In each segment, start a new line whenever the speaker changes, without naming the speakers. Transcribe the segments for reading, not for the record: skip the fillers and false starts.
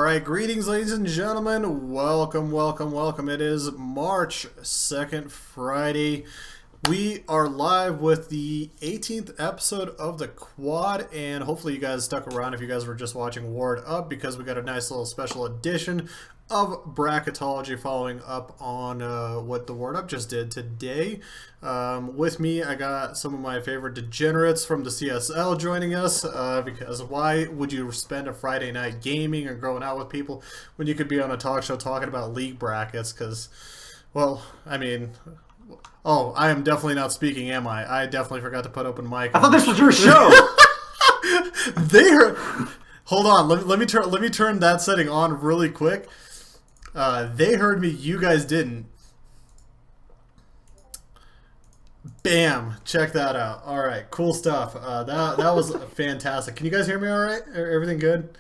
right, greetings, ladies and gentlemen. Welcome, welcome, welcome. It is March 2nd, Friday. We are live with the 18th episode of the Quad, and hopefully you guys stuck around if you guys were just watching Ward Up, because we got a nice little special edition of Bracketology following up on what the Ward Up just did today. With me, I got some of my favorite degenerates from the CSL joining us, because why would you spend a Friday night gaming or going out with people when you could be on a talk show talking about league brackets? Because, well, I mean... Oh, I am definitely not speaking, am I? I definitely forgot to put open mic.
I thought this was your show!
They heard... Hold on, let me turn that setting on really quick. They heard me, you guys didn't. Bam! Check that out. All right, cool stuff. That was fantastic. Can you guys hear me? All right, everything good?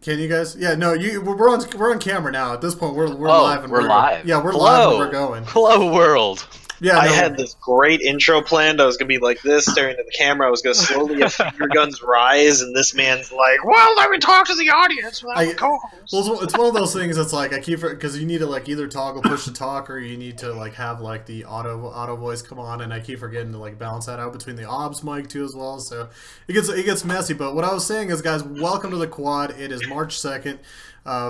Can you guys? Yeah, no, we're on camera now. At this point, we're live. And
we're live.
Yeah, we're live and we're going.
Hello, world.
Yeah,
I had this great intro planned. I was going to be like this, staring at the camera. I was going to slowly have finger guns rise, and this man's like, well, let me talk to the audience without the co-host.
Well, it's one of those things that's like, I keep it, because you need to like either toggle push to talk, or you need to like have like the auto voice come on, and I keep forgetting to like balance that out between the obs mic too as well, so it gets messy. But what I was saying is, guys, welcome to the Quad. It is March 2nd.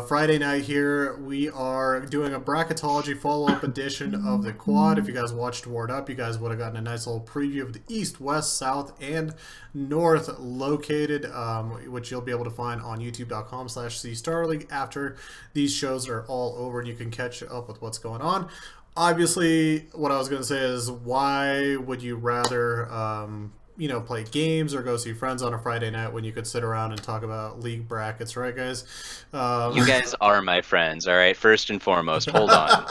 Friday night here. We are doing a Bracketology follow-up edition of the Quad. If you guys watched Ward Up, you guys would have gotten a nice little preview of the East, West, South, and North located, which you'll be able to find on youtube.com/CStarLeague after these shows are all over and you can catch up with what's going on. Obviously, what I was going to say is, why would you rather... play games or go see friends on a Friday night when you could sit around and talk about league brackets, right, guys?
You guys are my friends, all right? First and foremost, hold on.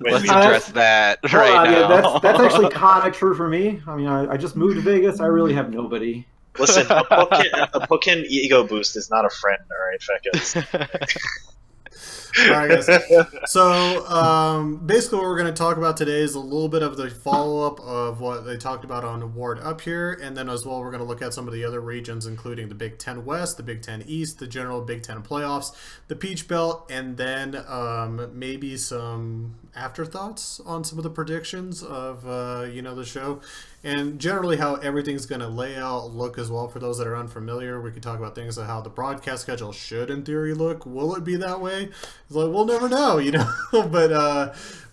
Let's address that right now.
Yeah, that's actually kind of true for me. I mean, I just moved to Vegas. I really have nobody.
Listen, a Pumpkin ego boost is not a friend, all right, Fekkas?
All right, guys. So basically what we're going to talk about today is a little bit of the follow-up of what they talked about on Ward Up here, and then as well we're going to look at some of the other regions, including the Big Ten West, the Big Ten East, the general Big Ten playoffs, the Peach Belt, and then maybe some afterthoughts on some of the predictions of the show, and generally how everything's going to lay out, look as well. For those that are unfamiliar, we could talk about things like how the broadcast schedule should in theory look. Will it be that way? It's like, we'll never know, but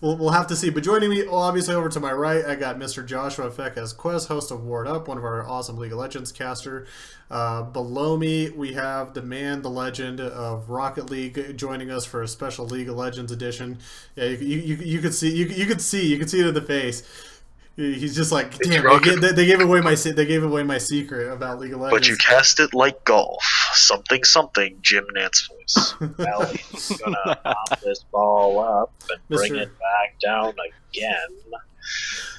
we'll have to see. But joining me, obviously, over to my right, I got Mr. Joshua Fekkas Quest, host of Ward Up, one of our awesome League of Legends caster. Below me, we have the man, the legend of Rocket League, joining us for a special League of Legends edition. Yeah, you could see it in the face. He's just like, damn, they gave away my secret about League of Legends.
But you cast it like golf. Something, something, Jim Nance voice. Ellie's gonna pop this ball up and bring it back down again.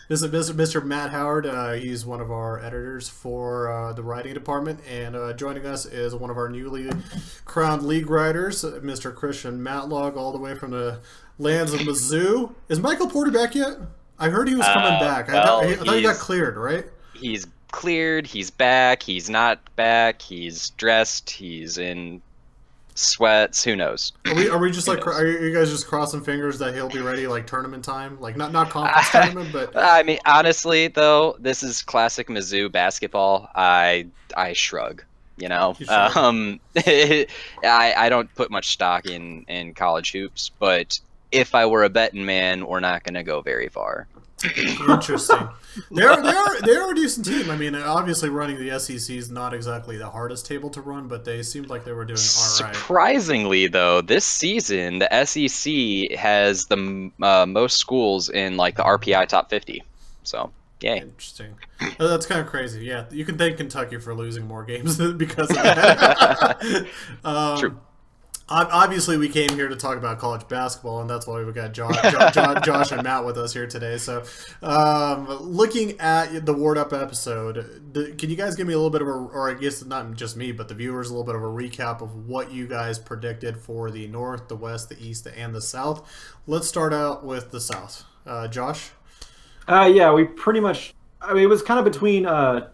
Mr. Matt Howard, he's one of our editors for the writing department, and joining us is one of our newly crowned league writers, Mr. Christian Matlock, all the way from the lands of Mizzou. Is Michael Porter back yet? I heard he was coming back. I thought he got cleared, right?
He's cleared. He's back. He's not back. He's dressed. He's in sweats. Who knows?
Are we just like? Are you guys just crossing fingers that he'll be ready like tournament time? Like not conference tournament, but
I mean, honestly though, this is classic Mizzou basketball. I shrug. I don't put much stock in college hoops, but if I were a betting man, we're not going to go very far.
Interesting. They are a decent team. I mean, obviously running the SEC is not exactly the hardest table to run, but they seemed like they were doing all right.
Surprisingly, though, this season the SEC has the most schools in like the RPI top 50. So, yay.
Interesting. That's kind of crazy. Yeah, you can thank Kentucky for losing more games because of that.
True.
Obviously, we came here to talk about college basketball, and that's why we got Josh and Matt with us here today. So, looking at the Ward Up episode, can you guys give me a little bit of or I guess not just me, but the viewers, a little bit of a recap of what you guys predicted for the North, the West, the East, and the South? Let's start out with the South. Josh?
Yeah, we pretty much... I mean, it was kind of between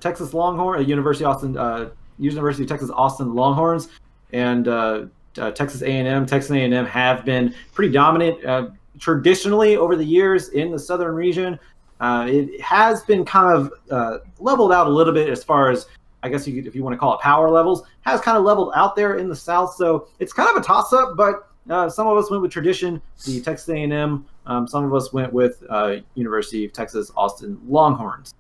Texas Longhorn, University of Texas Austin Longhorns, and Texas A&M. Texas A&M have been pretty dominant traditionally over the years in the southern region. It has been kind of leveled out a little bit as far as, I guess if you want to call it power levels, has kind of leveled out there in the South. So it's kind of a toss-up, but some of us went with tradition, the Texas A&M. Some of us went with University of Texas Austin Longhorns.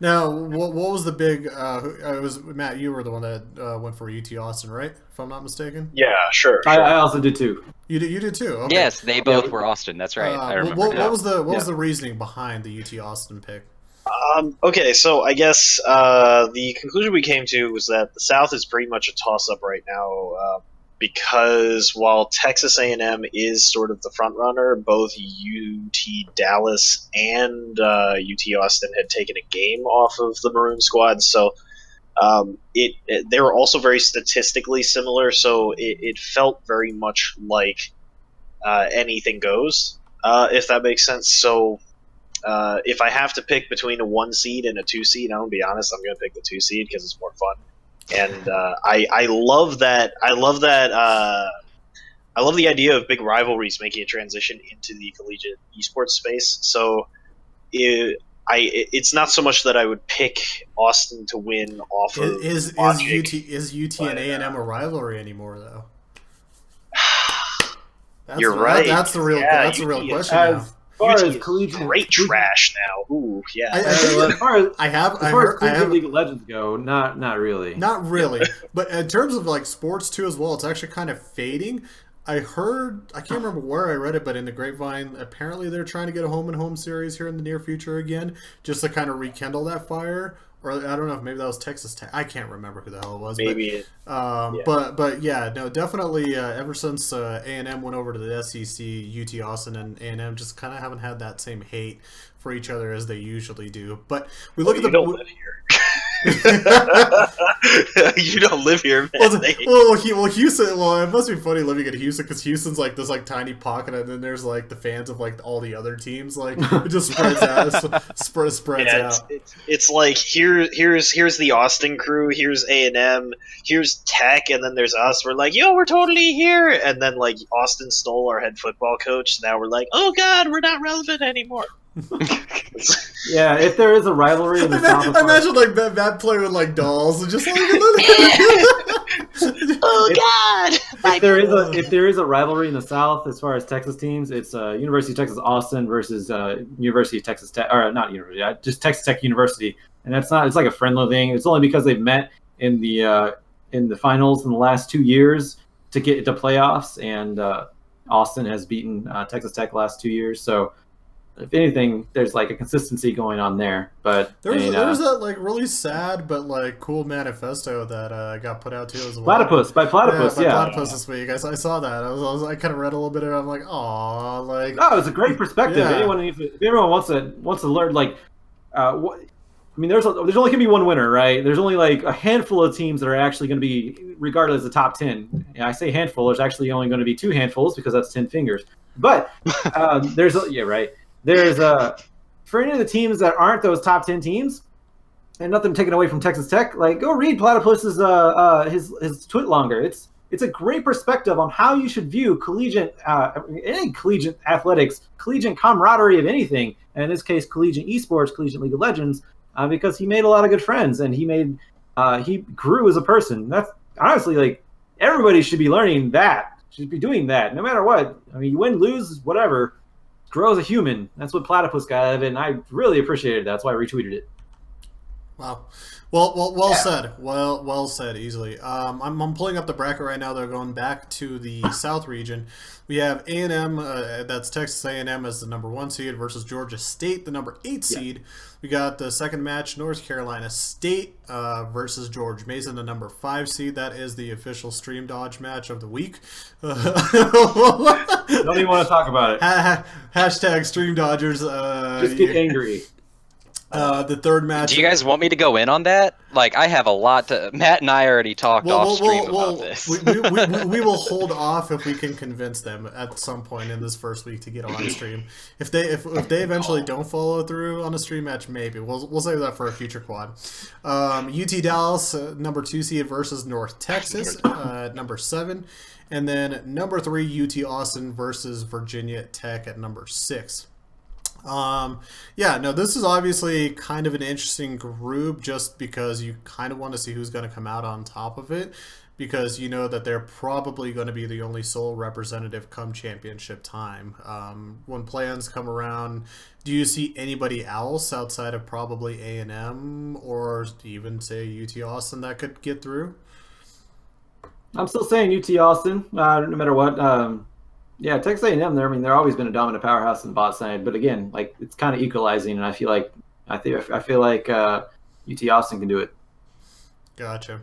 Now, what was the big? It was Matt. You were the one that went for UT Austin, right? If I'm not mistaken.
Yeah, sure.
I also did too.
You did too. Okay.
Yes, they both were Austin. That's right. I remember.
What was the reasoning behind the UT Austin pick?
Okay, so I guess the conclusion we came to was that the South is pretty much a toss-up right now, because while Texas A&M is sort of the front runner, both UT Dallas and UT Austin had taken a game off of the Maroon squad, so they were also very statistically similar. So it felt very much like anything goes, if that makes sense. So. If I have to pick between a 1 seed and a 2 seed, I'm gonna be honest, I'm gonna pick the 2 seed because it's more fun. And I love that. I love the idea of big rivalries making a transition into the collegiate esports space. So it's not so much that I would pick Austin to win off of
is UT and A&M a rivalry anymore though?
You're right.
That's the real question now.
As far as collegiate,
great trash now. Ooh, yeah.
As far as collegiate League of Legends go, not really.
Not really. But in terms of like sports too as well, it's actually kind of fading. I can't remember where I read it, but in the grapevine, apparently they're trying to get a home and home series here in the near future again, just to kind of rekindle that fire. Or I don't know if maybe that was Texas Tech. I can't remember who the hell it was.
Maybe.
But yeah, no, definitely. Ever since A&M went over to the SEC, UT Austin and A&M just kind of haven't had that same hate for each other as they usually do. But we look at the.
Don't live here. You don't live here, man.
Houston. Well, it must be funny living in Houston because Houston's like this like tiny pocket, and then there's like the fans of like all the other teams. Like it just spreads out. Spreads out.
It's like here's the Austin crew. Here's A&M. Here's Tech, and then there's us. We're like, yo, we're totally here. And then like Austin stole our head football coach. Now we're like, oh god, we're not relevant anymore.
Yeah, if there is a rivalry in the South,
imagine like that play with like dolls and just like.
Oh God!
If there is a rivalry in the South as far as Texas teams, it's University of Texas Austin versus University of Texas Tech, or not University, just Texas Tech University, and that's not. It's like a friendly thing. It's only because they've met in the finals in the last 2 years to get into playoffs, and Austin has beaten Texas Tech last 2 years, so. If anything, there's like a consistency going on there. But
there was that like really sad but like cool manifesto that got put out too as well.
Platypus.
Platypus this week. I saw that. I kind of read a little bit of it. I'm like, aw, like.
No, it's a great perspective.
Yeah.
If everyone wants to learn, like, there's only gonna be one winner, right? There's only like a handful of teams that are actually going to be regarded as the top 10. And I say handful. There's actually only going to be 2 handfuls because that's 10 fingers. But There's for any of the teams that aren't those top 10 teams, and nothing taken away from Texas Tech, like go read Platypus's his tweet longer. It's a great perspective on how you should view any collegiate athletics, collegiate camaraderie of anything, and in this case, collegiate esports, collegiate League of Legends, because he made a lot of good friends and he grew as a person. That's honestly like everybody should be learning that, should be doing that, no matter what. I mean, you win, lose, whatever. Grow as a human. That's what Platypus got out of it, and I really appreciated it. That's why I retweeted it.
Wow. Well said. Well said, easily. I'm pulling up the bracket right now. They're going back to the South region. We have A&M, that's Texas A&M as the number 1 seed versus Georgia State, the number 8 seed. We got the second match, North Carolina State versus George Mason, the number 5 seed. That is the official Stream Dodge match of the week.
Don't even want to talk about it.
Hashtag Stream Dodgers.
Just get angry.
The third match.
Do you guys want me to go in on that? Like, I have a lot to. Matt and I already talked off stream about this.
We will hold off if we can convince them at some point in this first week to get on stream. If they eventually don't follow through on a stream match, maybe we'll save that for a future quad. UT Dallas, number 2 seed versus North Texas, number 7, and then number 3 UT Austin versus Virginia Tech at number 6. This is obviously kind of an interesting group just because you kind of want to see who's going to come out on top of it, because you know that they're probably going to be the only sole representative come championship time. When plans come around, do you see anybody else outside of probably A&M or even say UT Austin that could get through?
I'm still saying UT Austin, no matter what. Yeah, Texas A&M. They're always been a dominant powerhouse in bot side, but again, like it's kind of equalizing, and I feel like UT Austin can do it.
Gotcha.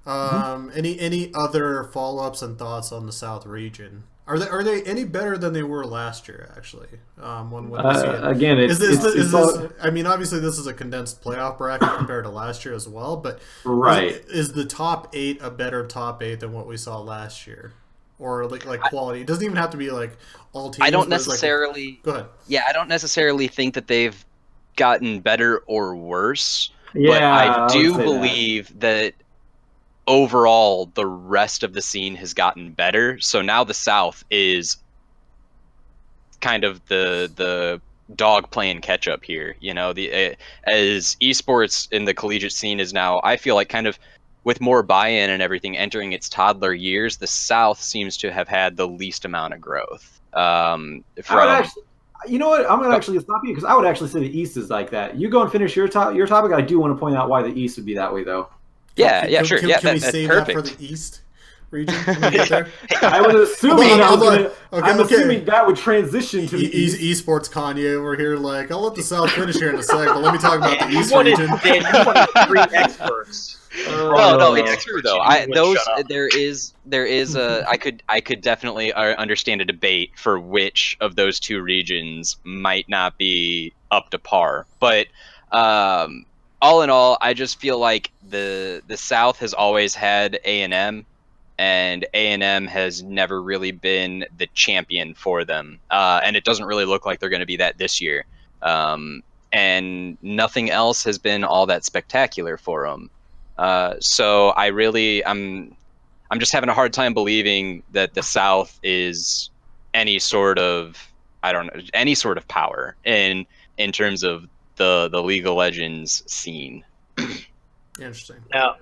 Any other follow-ups and thoughts on the South region? Are they any better than they were last year? Actually, when we see it.
Again,
I mean, obviously this is a condensed playoff bracket compared to last year as well, but
right,
is the top 8 a better top 8 than what we saw last year? Or like quality. It doesn't even have to be like all teams.
I don't necessarily.
Go ahead.
Yeah, I don't necessarily think that they've gotten better or worse.
Yeah,
but I do believe that overall the rest of the scene has gotten better. So now the South is kind of the dog playing catch up here. You know, as esports in the collegiate scene is now, I feel like kind of, with more buy-in and everything entering its toddler years, the South seems to have had the least amount of growth.
You know what? I'm going to actually stop you because I would actually say the East is like that. You go and finish your topic. I do want to point out why the East would be that way, though.
Sure.
Can we save that for the East region?
I was assuming assuming that would transition to the
esports Kanye over here. Like, I'll let the South finish here in a sec, but let me talk about the East region.
You wanted 3 experts.
No, it's true though. There is a I could definitely understand a debate for which of those 2 regions might not be up to par. But all in all, I just feel like the South has always had A&M, and A&M has never really been the champion for them, and it doesn't really look like they're going to be that this year. And nothing else has been all that spectacular for them. So I'm just having a hard time believing that the South is any sort of power in terms of the League of Legends scene.
Interesting.
Now,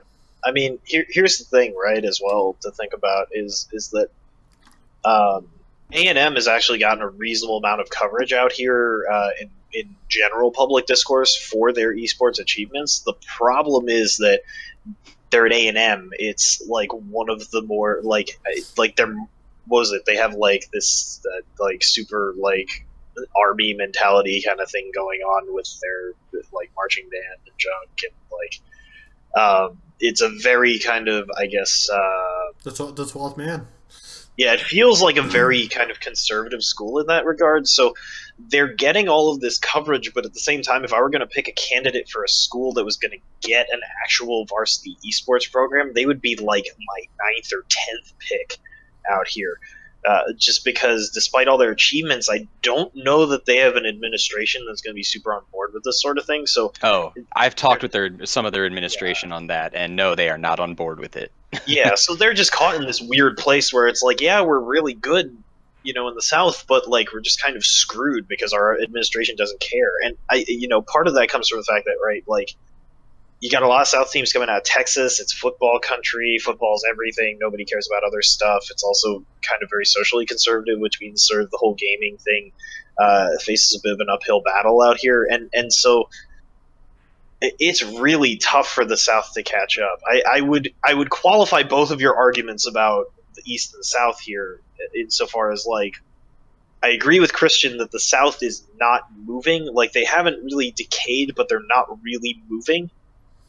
I mean, here's the thing, right? As well to think about is that A&M has actually gotten a reasonable amount of coverage out here in general public discourse for their esports achievements. The problem is that they're at A&M. It's like one of the more like they're, what was it? They have like this like super like army mentality kind of thing going on with their like marching band and junk, and like it's a very kind of, I guess,
the 12th man.
Yeah, it feels like a very kind of conservative school in that regard. So they're getting all of this coverage, but at the same time, if I were going to pick a candidate for a school that was going to get an actual varsity esports program, they would be like my 9th or 10th pick out here. Just because despite all their achievements, I don't know that they have an administration that's going to be super on board with this sort of thing. So,
I've talked with some of their administration on that, and no, they are not on board with it.
Yeah, so they're just caught in this weird place where it's like, yeah, we're really good, you know, in the South, but like we're just kind of screwed because our administration doesn't care. And part of that comes from the fact that, right, like, you got a lot of South teams coming out of Texas. It's football country. Football's everything. Nobody cares about other stuff. It's also kind of very socially conservative, which means sort of the whole gaming thing faces a bit of an uphill battle out here. And so it's really tough for the South to catch up. I would qualify both of your arguments about the East and South here insofar as, like, I agree with Christian that the South is not moving. Like, they haven't really decayed, but they're not really moving.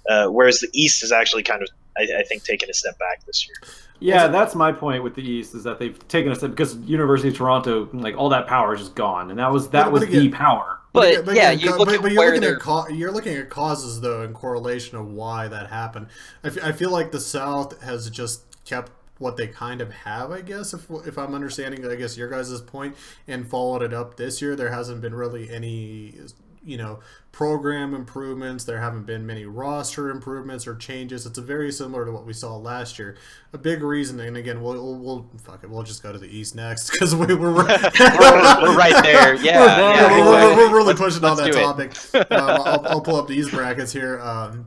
Whereas the East is actually kind of, I think, taken a step back this year.
Yeah, that's my point with the East, is that they've taken a step because University of Toronto, like, all that power is just gone, and that was the power.
But yeah,
again,
you look at
but
where they're.
you're looking at causes though in correlation of why that happened. I feel like the South has just kept what they kind of have, I guess, if I'm understanding, I guess your guys' point, and followed it up this year. There hasn't been really any, program improvements. There haven't been many roster improvements or changes. It's very similar to what we saw last year. A big reason, and again, we'll fuck it. We'll just go to the East next because we're
we're right there. Yeah,
we're really pushing on that
do
topic. I'll pull up these brackets here. I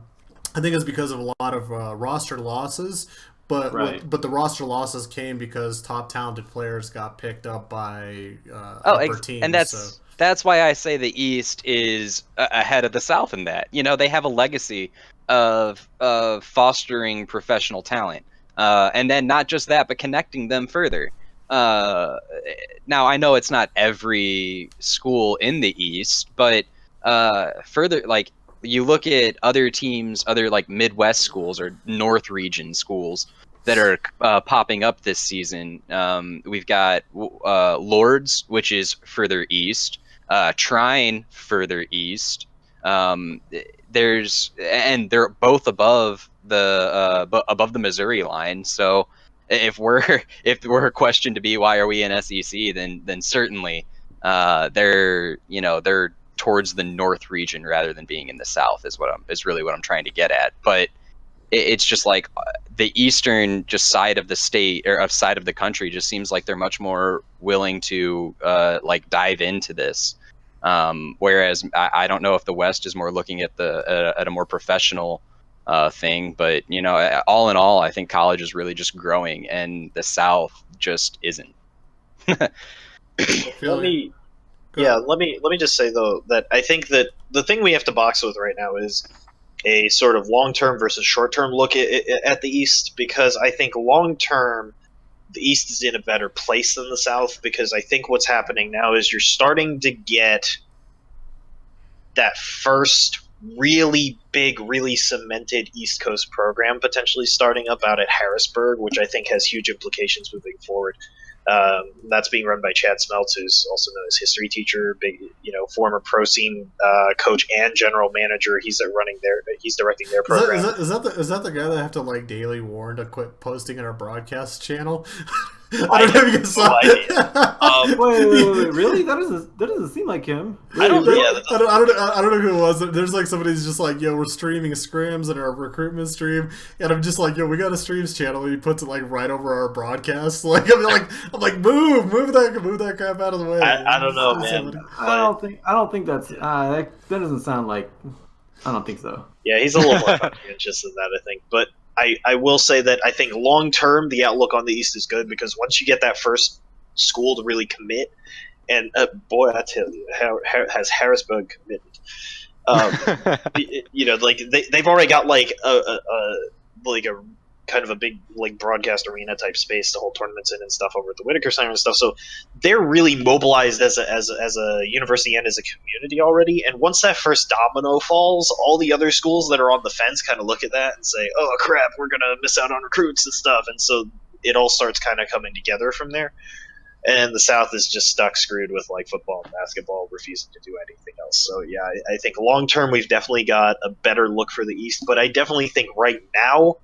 think it's because of a lot of roster losses. But
Right.
but the roster losses came because top talented players got picked up by upper teams.
And that's why I say the East is ahead of the South in that. They have a legacy of fostering professional talent, and then not just that, but connecting them further. Now I know it's not every school in the East, but further, like you look at other teams, other like Midwest schools or North region schools that are popping up this season. We've got Lords, which is further east. Trine, further east. And they're both above the Missouri line. So if we're questioned to be why are we in SEC, then certainly they're towards the North region rather than being in the South is really what I'm trying to get at. But it's just like the eastern just side of the state or side of the country just seems like they're much more willing to like dive into this. Whereas I don't know if the West is more looking at at a more professional thing, but all in all, I think college is really just growing, and the South just isn't.
Let me just say though that I think that the thing we have to box with right now is a sort of long-term versus short-term look at the East, because I think long-term the East is in a better place than the South, because I think what's happening now is you're starting to get that first really big, really cemented East Coast program potentially starting up out at Harrisburg, which I think has huge implications moving forward. That's being run by Chad Smeltz, who's also known as history teacher, big, former pro scene coach and general manager. He's directing their program.
Is that the guy that I have to like daily warn to quit posting in our broadcast channel? I don't know if you guys saw it.
Wait, really? That doesn't seem like him.
I don't know
who it was. There's like somebody who's just like, yo, we're streaming scrims and our recruitment stream, and I'm just like, yo, we got a streams channel, and he puts it like right over our broadcast. Like I'm like, move that crap out of the way.
I don't know, man.
I don't think that's that doesn't sound like. I don't think so.
Yeah, he's a little more conscientious than that, I think, but. I will say that I think long term the outlook on the East is good, because once you get that first school to really commit, and boy, I tell you, has Harrisburg committed. They've already got like a kind of a big like broadcast arena type space to hold tournaments in and stuff over at the Whitaker Center and stuff. So they're really mobilized as a university and as a community already. And once that first domino falls, all the other schools that are on the fence kind of look at that and say, "Oh crap, we're gonna miss out on recruits and stuff." And so it all starts kind of coming together from there. And the South is just stuck screwed with like football and basketball, refusing to do anything else. So yeah, I think long term we've definitely got a better look for the East, but I definitely think right now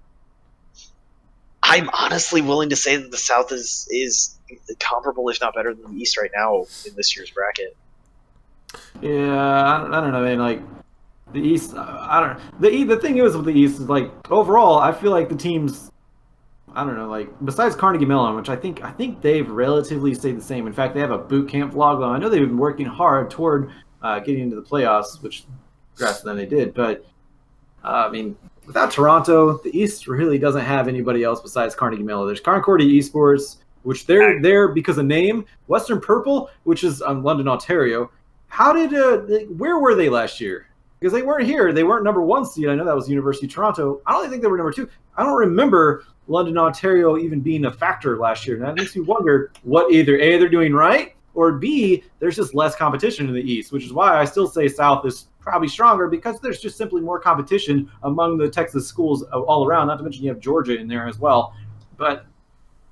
I'm honestly willing to say that the South is comparable, if not better, than the East right now in this year's bracket.
Yeah, I don't know, man. Like the East, I don't. The thing is with the East is like overall, I feel like the teams. I don't know, like besides Carnegie Mellon, which I think they've relatively stayed the same. In fact, they have a boot camp vlog. Though I know they've been working hard toward getting into the playoffs, which congrats to them, they did. But I mean. Without Toronto, the East really doesn't have anybody else besides Carnegie Mellon. There's Concordia Esports, which they're there because of name. Western Purple, which is London, Ontario. Where were they last year? Because they weren't here. They weren't number 1 seed. I know that was University of Toronto. I don't think they were number 2. I don't remember London, Ontario even being a factor last year. And that makes me wonder what either A, they're doing right, or B, there's just less competition in the East, which is why I still say South is probably stronger, because there's just simply more competition among the Texas schools all around, not to mention you have Georgia in there as well. But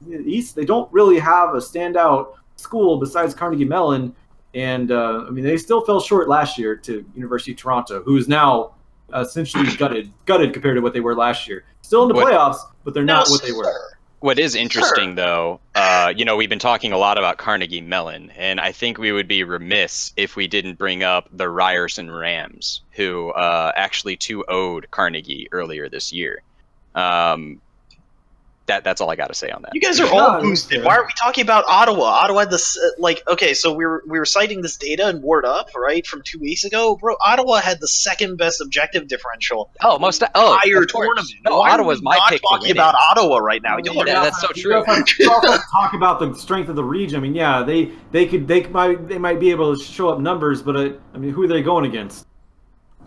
in the East, they don't really have a standout school besides Carnegie Mellon, And I mean, they still fell short last year to University of Toronto, who is now essentially gutted compared to what they were last year. Still in the playoffs, but they're not what they were.
What is interesting, though, we've been talking a lot about Carnegie Mellon, and I think we would be remiss if we didn't bring up the Ryerson Rams, who actually 2-0'd Carnegie earlier this year. That's all I got to say on that.
You guys are all boosted. Why aren't we talking about Ottawa? Ottawa had this, okay, so we were citing this data in Ward Up, right, from 2 weeks ago. Bro, Ottawa had the second best objective differential. Entire tournament.
No, Ottawa's my pick.
Talking about Ottawa right now.
That's so true.
You also talk about the strength of the region. I mean, yeah, they might be able to show up numbers, but I mean, who are they going against?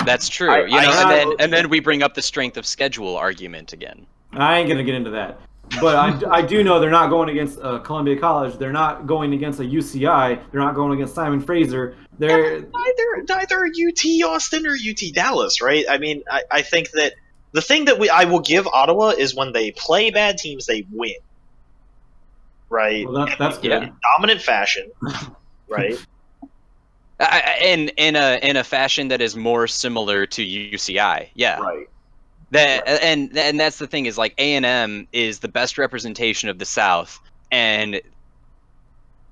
That's true. And then we bring up the strength of schedule argument again.
I ain't gonna get into that. But I do know they're not going against Columbia College. They're not going against a UCI. They're not going against Simon Fraser. They're
neither UT Austin or UT Dallas, right? I mean, I think that the thing that I will give Ottawa is when they play bad teams, they win, right?
Well, that's good.
In dominant fashion, right?
In a fashion that is more similar to UCI, yeah.
Right.
And that's the thing is like A&M is the best representation of the South, and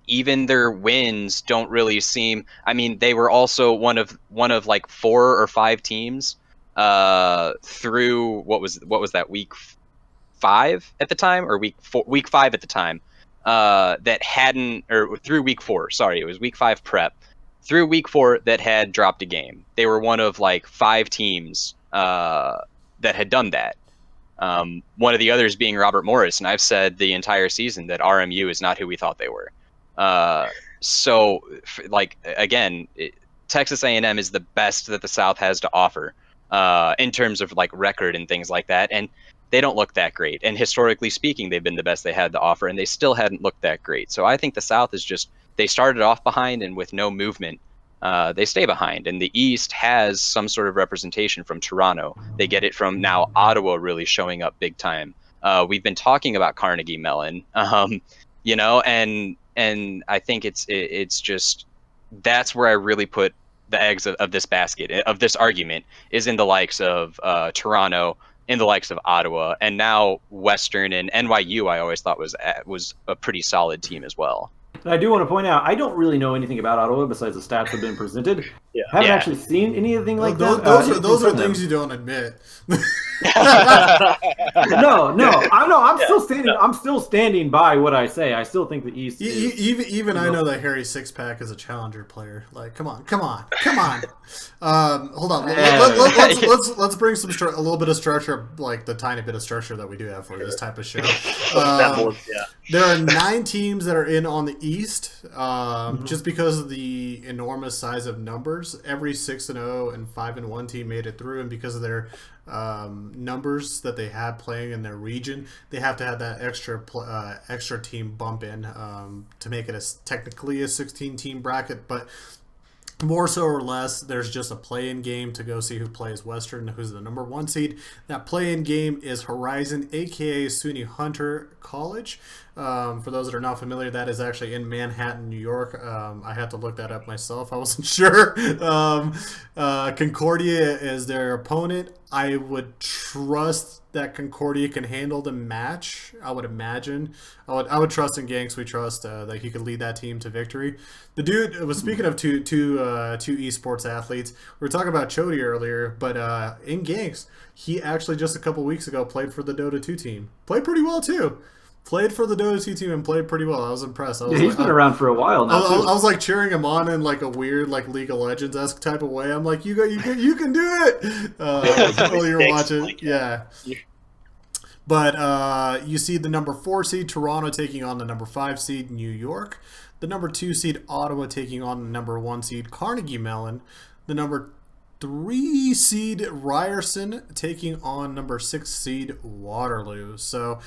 even their wins don't really seem. I mean, they were also one of like 4 or 5 teams through what was that week 5 at the time or week 5 at the time that hadn't, or through week 4. Sorry, it was week 5 prep through week 4 that had dropped a game. They were one of like 5 teams that had done that. One of the others being Robert Morris, and I've said the entire season that RMU is not who we thought they were. So, like, again, Texas A&M is the best that the South has to offer in terms of like record and things like that, and they don't look that great. And historically speaking, they've been the best they had to offer, and they still hadn't looked that great. So I think the South is just, they started off behind, and with no movement, they stay behind. And the East has some sort of representation from Toronto. They get it from now Ottawa really showing up big time. We've been talking about Carnegie Mellon, and I think it's just, that's where I really put the eggs of this basket, of this argument, is in the likes of Toronto, in the likes of Ottawa, and now Western and NYU. I always thought was a pretty solid team as well.
And I do want to point out, I don't really know anything about Ottawa besides the stats that have been presented. Haven't actually seen anything like that.
Those are things you don't admit.
I'm still standing by what I say. I still think the East.
Even I know that Harry Sixpack is a challenger player. Like, come on. Hold on. Let's bring a little bit of structure, like the tiny bit of structure that we do have for this type of show. There are 9 teams that are in on the East, just because of the enormous size of numbers. Every 6-0 and 5-1 team made it through, and because of their numbers that they had playing in their region, they have to have that extra team bump in to make it technically a 16-team bracket. But more so or less, there's just a play-in game to go see who plays Western, who's the number 1 seed. That play-in game is Horizon, aka SUNY Hunter College. For those that are not familiar, that is actually in Manhattan, New York. I had to look that up myself. I wasn't sure. Concordia is their opponent. I would trust that Concordia can handle the match. I would imagine. I would trust in Ganks. We trust that he could lead that team to victory. The dude was speaking of two esports athletes. We were talking about Chody earlier, but in Ganks, he actually just a couple weeks ago played for the Dota 2 team. Played pretty well too. Played for the Dota 2 team and played pretty well. I was impressed.
He's been around for a while now.
I was like cheering him on in like a weird like League of Legends-esque type of way. I'm like, you can do it. While you're watching, yeah. But you see the number 4 seed Toronto taking on the number 5 seed New York, the number 2 seed Ottawa taking on the number 1 seed Carnegie Mellon, the number 3 seed Ryerson taking on number 6 seed Waterloo. So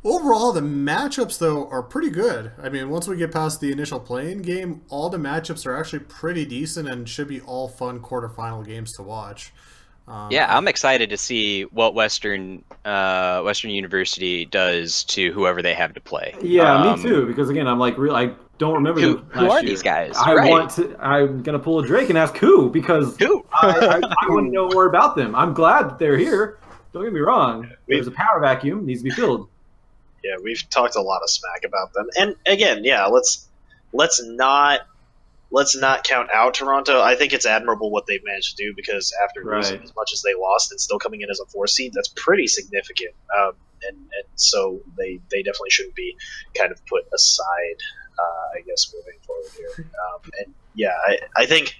overall, the matchups, though, are pretty good. I mean, once we get past the initial playing game, all the matchups are actually pretty decent and should be all fun quarterfinal games to watch.
Yeah, I'm excited to see what Western University does to whoever they have to play.
Yeah, me too. Because again, I'm like, don't remember
Who
them last
are
year.
these guys?
I'm gonna pull a Drake and ask who, because
Who?
I want to know more about them. I'm glad that they're here. Don't get me wrong.
we-
There's a power vacuum needs to be filled.
Yeah, we've talked a lot of smack about them, and again, yeah, let's not count out Toronto. I think it's admirable what they've managed to do, because after losing
Right.
as much as they lost and still coming in as a 4 seed, that's pretty significant. And so they definitely shouldn't be kind of put aside. I guess moving forward here, and yeah, I think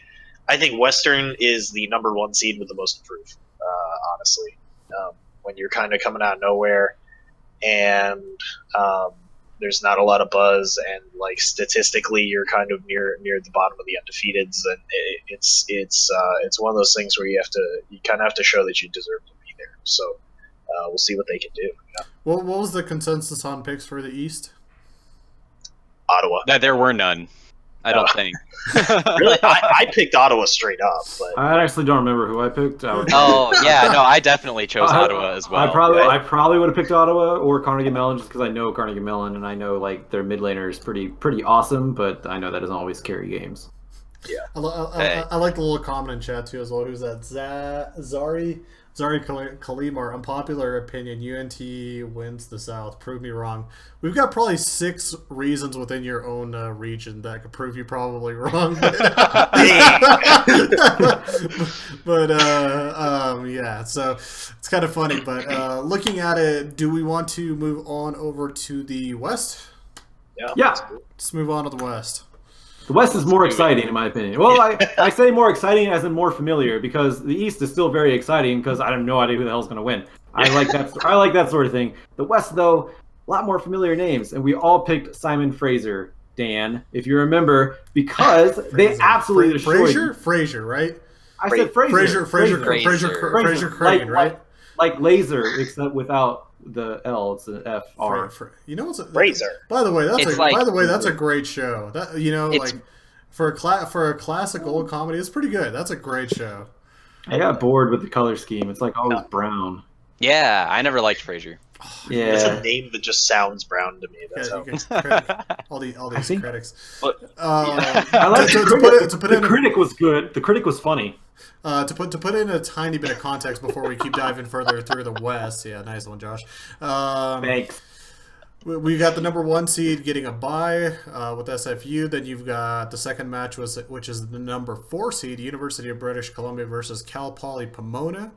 Western is the number 1 seed with the most to prove. Honestly, when you're kind of coming out of nowhere, and there's not a lot of buzz, and like statistically you're kind of near the bottom of the undefeateds, and it's one of those things where you kind of have to show that you deserve to be there. So we'll see what they can do. Yeah.
What was the consensus on picks for the East?
Ottawa.
No, there were none. I don't think.
Really, I picked Ottawa straight up, but
I actually don't remember who I picked.
Oh yeah, no, I definitely chose Ottawa as well.
I probably would have picked Ottawa or Carnegie Mellon, just because I know Carnegie Mellon and I know like their mid laner is pretty awesome, but I know that doesn't always carry games.
yeah.
I like the little comment in chat too as well. Who's that? Zari Kalimar. Unpopular opinion: UNT wins the South. Prove me wrong. We've got probably 6 reasons within your own region that could prove you probably wrong. Yeah. So it's kind of funny. But looking at it, do we want to move on over to the West?
Yeah.
Let's move on to the West.
The West is more exciting, in my opinion. Well, I say more exciting as in more familiar, because the East is still very exciting because I have no idea who the hell's going to win. I like that sort of thing. The West, though, a lot more familiar names, and we all picked Simon Fraser, Dan, if you remember, because they absolutely destroyed.
Fraser, right?
I said Fraser.
Fraser Crane, right?
Like laser, except without the L. It's an F R.
You know what's
Fraser.
By the way, that's a great show. That
It's-
like for a classic old comedy, it's pretty good. That's a great show.
I got bored with the color scheme. It's like always brown.
Yeah, I never liked Fraser.
Yeah.
It's a name that just sounds brown to me. That's
Yeah,
how.
you can credit all these
think-
critics.
But,
I like the critic was good. The critic was funny.
To put in a tiny bit of context before we keep diving further through the West. Yeah, nice one, Josh.
Thanks.
We got the number 1 seed getting a bye with SFU. Then you've got the second match, which is the number 4 seed, University of British Columbia versus Cal Poly Pomona.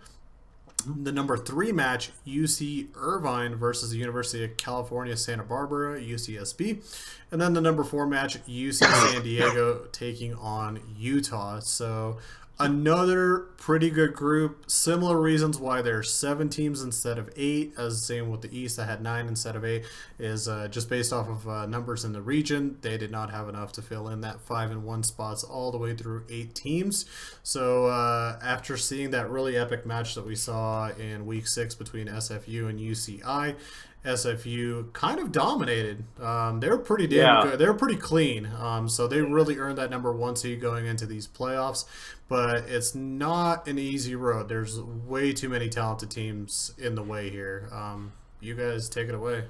The number 3 match, UC Irvine versus the University of California, Santa Barbara, UCSB. And then the number 4 match, UC San Diego taking on Utah. So another pretty good group. Similar reasons why there's 7 teams instead of 8, as same with the East. I had 9 instead of 8, is just based off of numbers in the region. They did not have enough to fill in that 5 and 1 spots all the way through 8 teams. So after seeing that really epic match that we saw in week 6 between SFU and UCI, SFU kind of dominated. They were pretty damn good. They were pretty clean. So they really earned that number 1 seed going into these playoffs. But it's not an easy road. There's way too many talented teams in the way here. You guys take it away.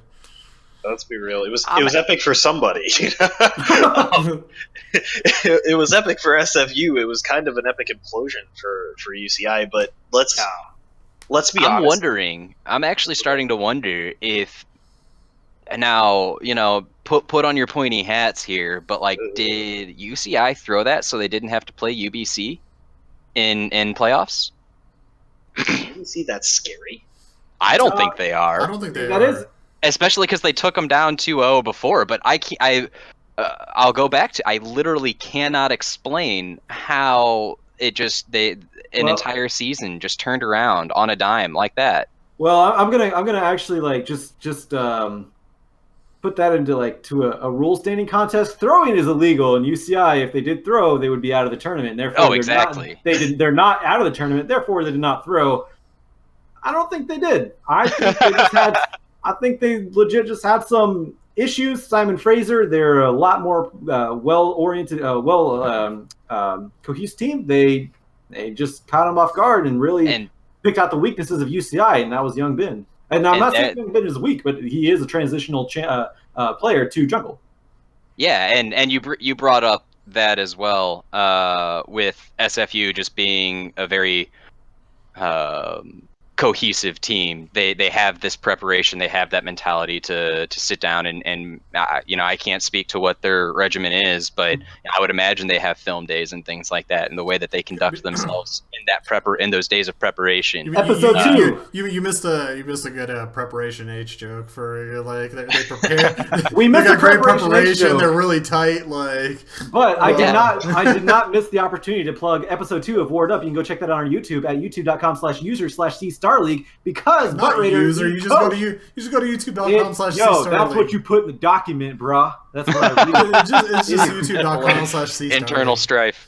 Let's be real. It was epic for somebody. It was epic for SFU. It was kind of an epic implosion for UCI. But let's be honest.
I'm actually starting to wonder if now, put on your pointy hats here, but like, did UCI throw that so they didn't have to play UBC in playoffs?
UBC, that's scary.
I don't think they are.
I don't think they
That
are.
is.
Especially because they took them down 2-0 before. But I'll go back to, I literally cannot explain how it just entire season just turned around on a dime like that.
Well, I'm gonna actually like just put that into like to a rule standing contest. Throwing is illegal, and UCI, if they did throw, they would be out of the tournament. And therefore,
exactly.
They're not out of the tournament. Therefore, they did not throw. I don't think they did. I think they just had. I think they legit just had some issues. Simon Fraser, they're a lot more well-oriented, cohesive team. They just caught him off guard and really picked out the weaknesses of UCI, and that was Young Bin. And I'm not saying Young Bin is weak, but he is a transitional player to jungle.
Yeah, and you brought up that as well, with SFU just being a very cohesive team. They have this preparation, they have that mentality to sit down and I can't speak to what their regimen is, but I would imagine they have film days and things like that, and the way that they conduct themselves in those days of preparation.
Episode 2.
You missed a good preparation H joke for like they prepare.
We missed
they
the
got great
preparation H joke.
They're really tight. Like,
but I did not miss the opportunity to plug episode 2 of Ward Up. You can go check that out on our YouTube at youtube.com/user/C-Star-League because
not
Raider
user. You just go to youtube.com/C-Star-League.
Yo, that's what you put in the document, bruh. That's what I read.
it's just youtube.com/C-Star-League.
Internal strife.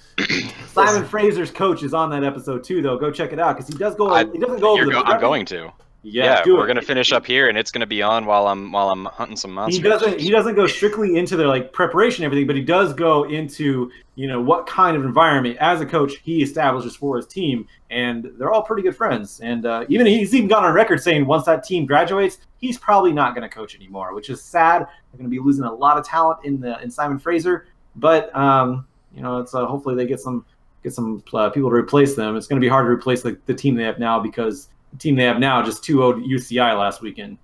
Simon Fraser's coach is on that episode too, though. Go check it out because he doesn't go over the.
I'm going to. Yeah, we're gonna finish up here, and it's gonna be on while I'm hunting some monsters.
He doesn't go strictly into their like preparation and everything, but he does go into what kind of environment as a coach he establishes for his team, and they're all pretty good friends. And he's even gone on record saying once that team graduates, he's probably not going to coach anymore, which is sad. They're going to be losing a lot of talent in Simon Fraser, but it's hopefully they get some people to replace them. It's going to be hard to replace the team they have now because the team they have now just 2-0'd UCI last weekend.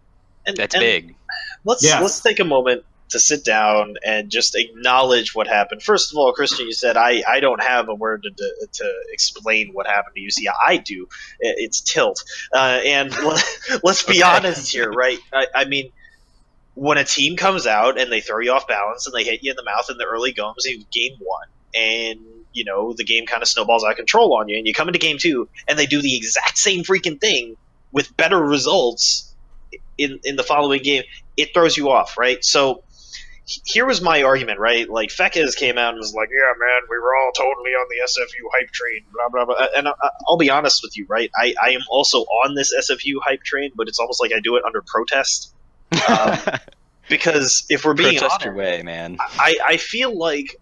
That's big.
Let's take a moment to sit down and just acknowledge what happened. First of all, Christian, you said I don't have a word to explain what happened to UCI. I do. It's tilt. And let's be honest here, right? I mean, when a team comes out and they throw you off balance and they hit you in the mouth in the early goings in game 1, and the game kind of snowballs out of control on you, and you come into game 2 and they do the exact same freaking thing with better results in the following game, it throws you off, right? So here was my argument, right? Like, Fekes came out and was like, yeah, man, we were all totally on the SFU hype train, blah, blah, blah. And I'll be honest with you, right? I am also on this SFU hype train, but it's almost like I do it under protest. Because if we're being honest,
your way, man.
I feel like,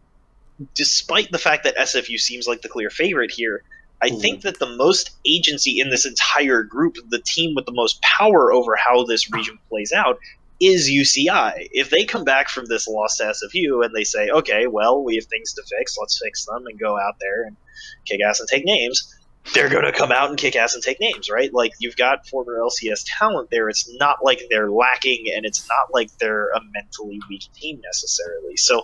despite the fact that SFU seems like the clear favorite here, I think that the most agency in this entire group, the team with the most power over how this region plays out, is UCI. If they come back from this loss to SFU and they say, okay, well, we have things to fix, let's fix them and go out there and kick ass and take names, they're going to come out and kick ass and take names, right? Like, you've got former LCS talent there. It's not like they're lacking, and it's not like they're a mentally weak team necessarily. So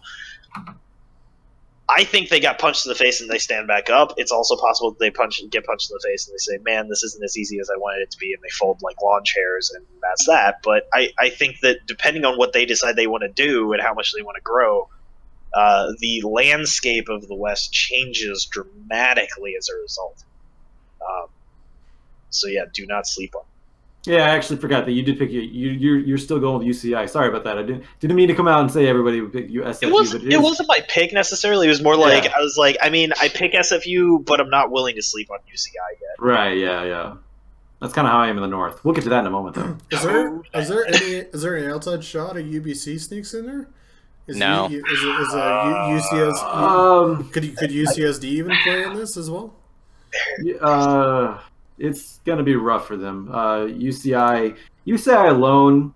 I think they got punched in the face and they stand back up. It's also possible that they get punched in the face and they say, man, this isn't as easy as I wanted it to be, and they fold like lawn chairs, and that's that. But I think that depending on what they decide they want to do and how much they want to grow, the landscape of the West changes dramatically as a result. So yeah, do not sleep on it.
Yeah, I actually forgot that you did pick you're still going with UCI. Sorry about that. I didn't mean to come out and say everybody would pick SFU.
It wasn't my pick necessarily. It was more like I was like, I mean, I pick SFU, but I'm not willing to sleep on UCI yet.
Right? Yeah. That's kind of how I am in the North. We'll get to that in a moment, though.
Is there any outside shot of UBC sneaks in there?
No.
Is UCS? Could UCSD even play in this as well?
It's going to be rough for them. UCI alone,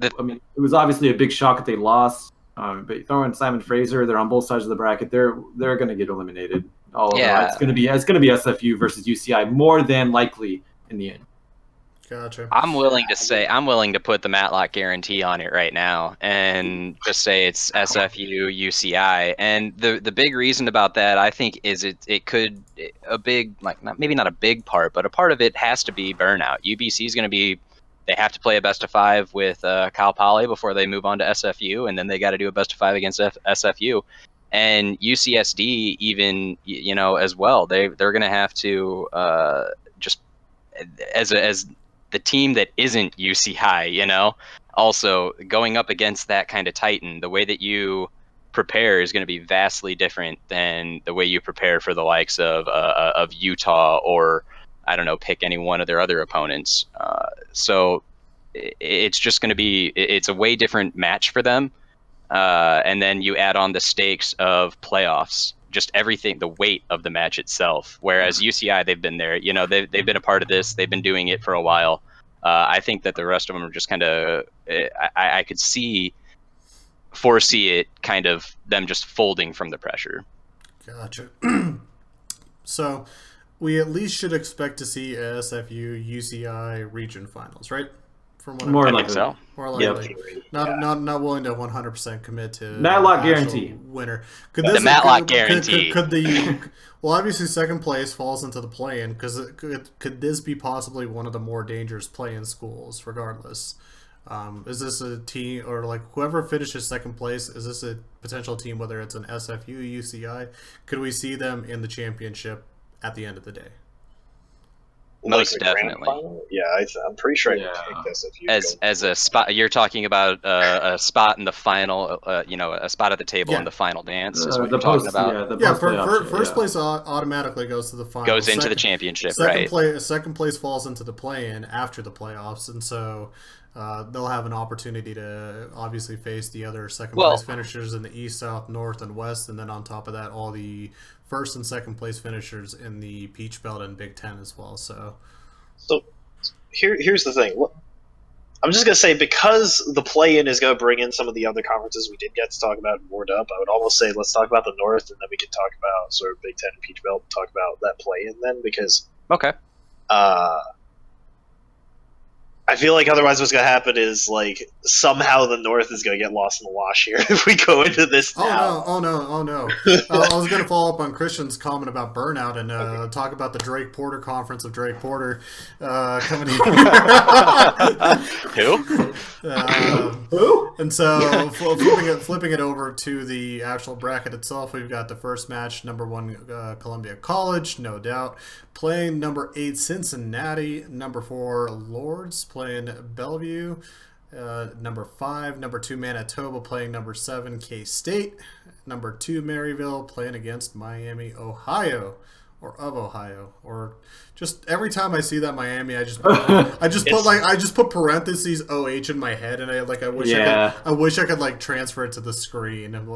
I mean, it was obviously a big shock that they lost. But throwing Simon Fraser, they're on both sides of the bracket. They're going to get eliminated. It's going to be SFU versus UCI more than likely in the end.
Gotcha.
I'm willing to put the Matlock guarantee on it right now and just say it's SFU UCI. And the big reason about that, I think, is it could a big, like, maybe not a big part, but a part of it has to be burnout. UBC is going to be, they have to play a best of 5 with CLoL Pauley before they move on to SFU, and then they got to do a best of 5 against SFU. And UCSD even, as well. They're going to have to just as the team that isn't UCI, also going up against that kind of Titan, the way that you prepare is going to be vastly different than the way you prepare for the likes of Utah or, I don't know, pick any one of their other opponents. So it's just going to be, it's a way different match for them. And then you add on the stakes of playoffs, just everything, the weight of the match itself. Whereas UCI, they've been there, they've been a part of this. They've been doing it for a while. I think that the rest of them are just kind of, I could see foresee it kind of them just folding from the pressure.
Gotcha. So we at least should expect to see a SFU UCI region finals, right? From what
More
I
likely.
think so.
More likely. Not willing to 100% commit to
Matlock
actual
guarantee.
winner.
The Matlock guarantee.
Could the well, obviously second place falls into the play-in because could this be possibly one of the more dangerous play-in schools? Regardless, is this a team or like whoever finishes second place? Is this a potential team? Whether it's an SFU, UCI, could we see them in the championship at the end of the day?
Most
the grand
definitely.
final? Yeah, I'm pretty sure I
Yeah.
can take this if you
As a spot, you're talking about a spot in the final, a spot at the table in the final dance is what
The
you're talking
post,
about.
yeah, the
Yeah,
post-playoff shit,
first
yeah.
place automatically goes to the final.
Goes into the championship,
second
right?
Second place falls into the play-in after the playoffs, and so they'll have an opportunity to obviously face the other second place finishers in the East, South, North, and West, and then on top of that, all the first and second place finishers in the Peach Belt and Big Ten as well. So
here's the thing. I'm just gonna say because the play-in is gonna bring in some of the other conferences we did get to talk about and Ward Up. I would almost say let's talk about the North, and then we can talk about sort of Big Ten and Peach Belt. Talk about that play-in then because
Okay.
I feel like otherwise what's going to happen is like somehow the North is going to get lost in the wash here if we go into this now.
Oh no! I was going to follow up on Christian's comment about burnout and talk about the Drake Porter conference of Drake Porter coming in.
Who?
Who?
And so flipping it over to the actual bracket itself, we've got the first match, number 1 Columbia College, no doubt, playing number 8 Cincinnati, number 4 Lords playing Bellevue, number 5, number 2 Manitoba playing number 7 K-State, number 2 Maryville playing against Miami, Ohio, or of Ohio, or just every time I see that Miami, I just put parentheses OH in my head, and I wish I could like transfer it to the screen and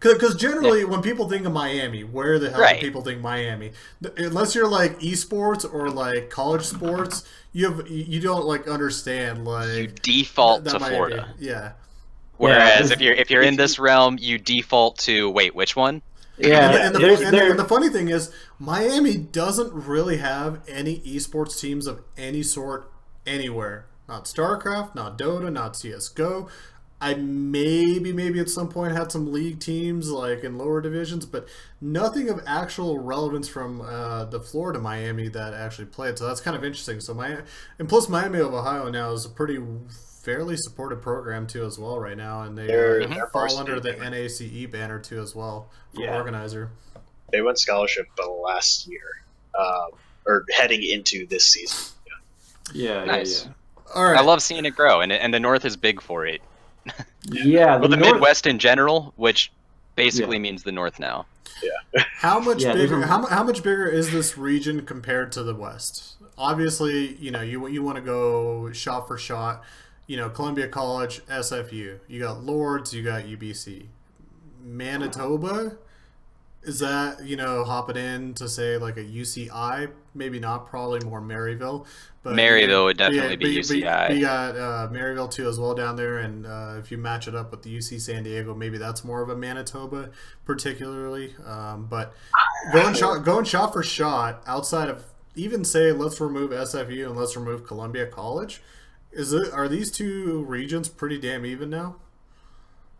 because generally when people think of Miami, where the hell do people think Miami? Unless you're like esports or like college sports, you don't like understand like
you default to
Miami.
Florida.
Yeah.
Whereas if you're in this realm, you default to which one?
Yeah,
and the funny thing is, Miami doesn't really have any esports teams of any sort anywhere. Not StarCraft, not Dota, not CS:GO. I maybe at some point had some league teams like in lower divisions, but nothing of actual relevance from the Florida Miami that actually played. So that's kind of interesting. So plus Miami of Ohio now is a fairly supported program too as well right now, and they fall under the NACE banner too as well for organizer.
They went scholarship last year, or heading into this season.
Yeah,
nice.
Yeah.
All right.
I love seeing it grow, and the North is big for it.
Yeah,
well, the Midwest in general, which basically means the North now.
Yeah.
How much bigger? How much bigger is this region compared to the West? Obviously, you want to go shot for shot. Columbia College, SFU. You got Lords. You got UBC. Manitoba. Is that hopping in to say like a UCI? Maybe not. Probably more Maryville. But
Maryville would definitely be UCI.
But you got Maryville too as well down there, and if you match it up with the UC San Diego, maybe that's more of a Manitoba, particularly. But going shot for shot outside of even say let's remove SFU and let's remove Columbia College. Are these two regions pretty damn even now?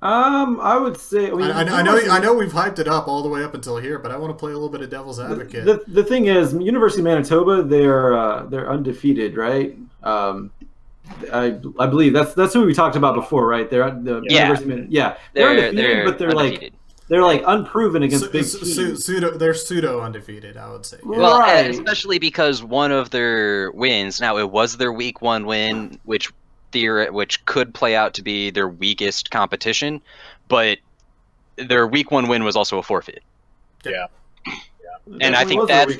I would say.
I know we've hyped it up all the way up until here, but I want to play a little bit of devil's advocate.
The thing is, University of Manitoba, they're undefeated, right? I believe that's who we talked about before, right? They're undefeated, but they're like unproven against big teams.
They're pseudo undefeated, I would say. Yeah.
Well,
right.
Especially because one of their wins. Now it was their week 1 win, which could play out to be their weakest competition, but their week 1 win was also a forfeit.
Yeah.
And I think that's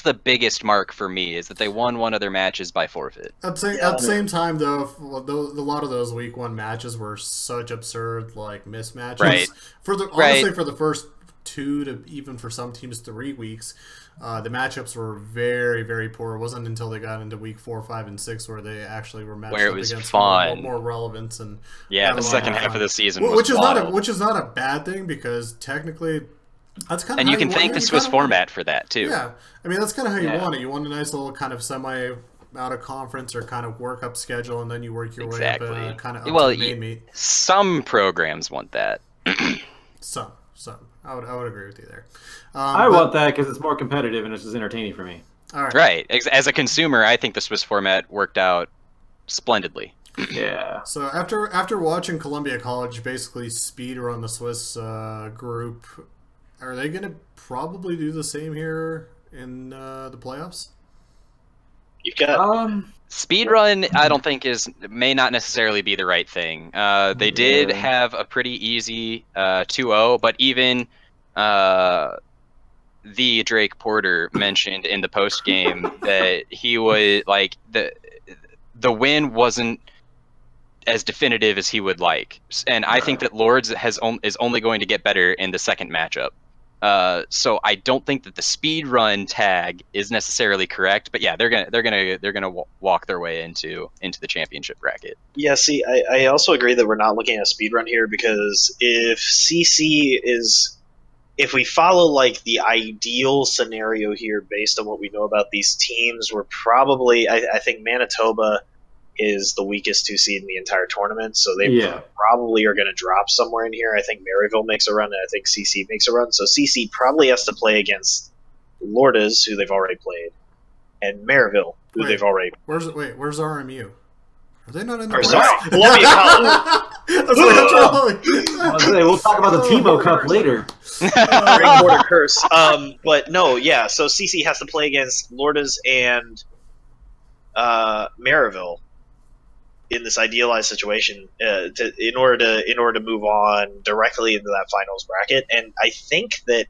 the biggest mark for me is that they won one of their matches by forfeit.
At the same time, though, a lot of those week 1 matches were such absurd like mismatches.
Right.
For the first 2 to even for some teams 3 weeks, the matchups were very, very poor. It wasn't until they got into week 4, 5, and 6 where they actually were matched
Where it
up
was
against
fun.
more relevance and
Yeah, the second half of the season was wild.
which is not a bad thing because technically that's kind of
and you can thank the Swiss format for that too.
Yeah, I mean that's kind of how you want it. You want a nice little kind of semi out of conference or kind of work up schedule, and then you work your way up, kind of up to the main meet.
Some programs want that.
Some. I would agree with you there.
I want that because it's more competitive and it's just entertaining for me.
All right.
Right. As a consumer, I think the Swiss format worked out splendidly.
Yeah.
So after watching Columbia College basically speed run the Swiss group, are they going to probably do the same here in the playoffs?
You've got
speedrun. I don't think may not necessarily be the right thing. They did have a pretty easy 2-0, but even the Drake Porter mentioned in the post game that he was like the win wasn't as definitive as he would like, and I think that Lords is only going to get better in the second matchup. So I don't think that the speed run tag is necessarily correct, but yeah, they're gonna walk their way into the championship bracket.
Yeah, see, I also agree that we're not looking at a speed run here because if we follow like the ideal scenario here based on what we know about these teams, we're probably I think Manitoba is the weakest 2 seed in the entire tournament, so they probably are going to drop somewhere in here. I think Maryville makes a run, and I think CC makes a run. So CC probably has to play against Lourdes, who they've already played, and Maryville, who they've already.
Where's RMU? Are they not in the
playoffs? Columbia College.
We'll talk about the Tebow Cup later.
Border curse. But no, yeah. So CC has to play against Lourdes and Maryville in this idealized situation in order to move on directly into that finals bracket. And I think that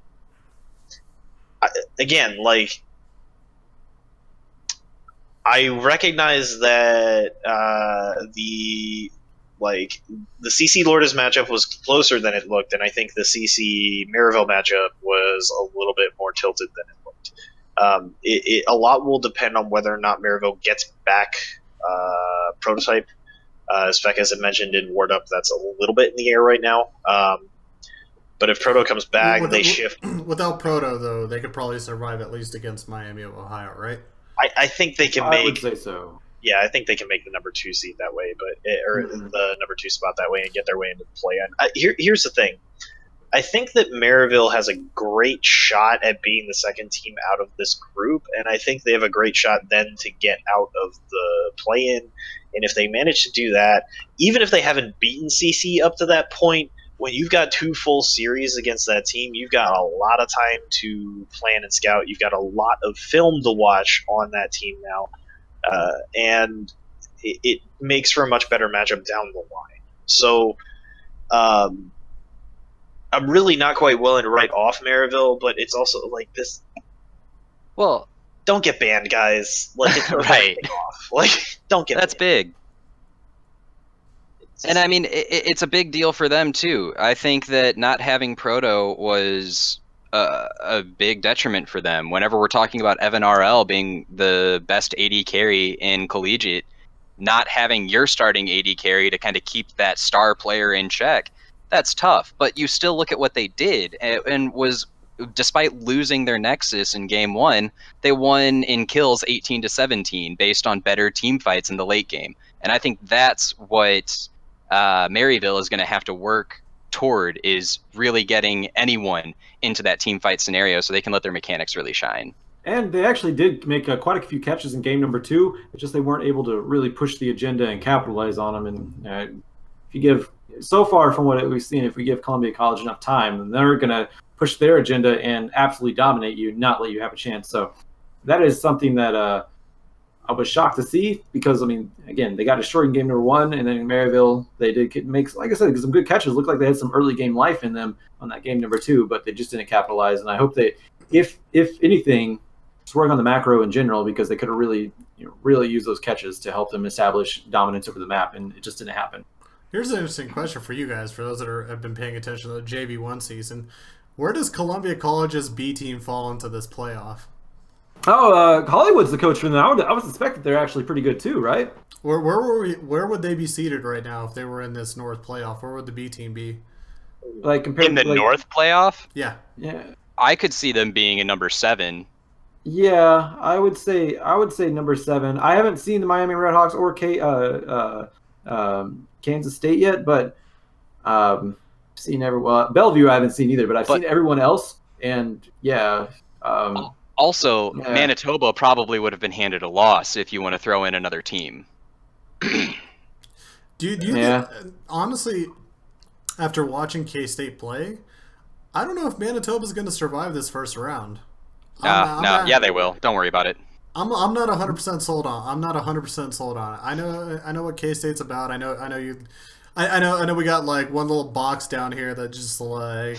again, like, I recognize that the CC Lourdes matchup was closer than it looked, and I think the CC Maryville matchup was a little bit more tilted than it looked. A lot will depend on whether or not Maryville gets back Prototype. As Fekkas had mentioned in Ward Up, that's a little bit in the air right now. But if Proto comes back, they shift.
Without Proto, though, they could probably survive at least against Miami of Ohio, right?
I think they can make.
I would say so.
Yeah, I think they can make the number 2 seed that way, or the number 2 spot that way, and get their way into the play-in. Here's the thing. I think that Maryville has a great shot at being the second team out of this group, and I think they have a great shot then to get out of the play-in. And if they manage to do that, even if they haven't beaten CC up to that point, when you've got 2 full series against that team, you've got a lot of time to plan and scout. You've got a lot of film to watch on that team now, and it makes for a much better matchup down the line. So I'm really not quite willing to write off Maryville, but it's also like this.
Well,
don't get banned, guys. Like,
right.
Off. Like, don't get
That's
banned.
big. And I mean, it's a big deal for them too. I think that not having Proto was a big detriment for them. Whenever we're talking about Evan RL being the best AD carry in collegiate, not having your starting AD carry to kind of keep that star player in check, that's tough. But you still look at what they did, and was, despite losing their Nexus in game 1, they won in kills 18-17 based on better team fights in the late game. And I think that's what Maryville is going to have to work toward, is really getting anyone into that team fight scenario so they can let their mechanics really shine.
And they actually did make quite a few catches in game number 2. It's just they weren't able to really push the agenda and capitalize on them. And if you give, so far from what we've seen, if we give Columbia College enough time, then they're going to push their agenda and absolutely dominate you, not let you have a chance. So that is something that I was shocked to see, because, I mean, again, they got destroyed in game number 1, and then in Maryville, they did make, like I said, some good catches. Looked like they had some early game life in them on that game number 2, but they just didn't capitalize. And I hope they, if anything, just work on the macro in general, because they could have really used those catches to help them establish dominance over the map, and it just didn't happen.
Here's an interesting question for you guys, for those that have been paying attention to the JV1 season. Where does Columbia College's B team fall into this playoff?
Oh, Hollywood's the coach for them. I would suspect that they're actually pretty good too, right?
Where would they be seated right now if they were in this North playoff? Where would the B team be?
Like compared
In the
to like,
North playoff,
Yeah.
yeah,
I could see them being in number 7.
yeah. I would say number 7. I haven't seen the Miami Redhawks or Kansas State yet, but seen Bellevue I haven't seen either, but I've
But
seen everyone else, and yeah. Um,
also,
Yeah.
Manitoba probably would have been handed a loss if you want to throw in another team.
Do you
Yeah.
think, honestly, after watching K-State play, I don't know if Manitoba's going to survive this first round.
Yeah, they will. Don't worry about it.
I'm not 100% sold on. I'm not 100% sold on it. I know what K-State's about. I know you. I know we got like one little box down here that just like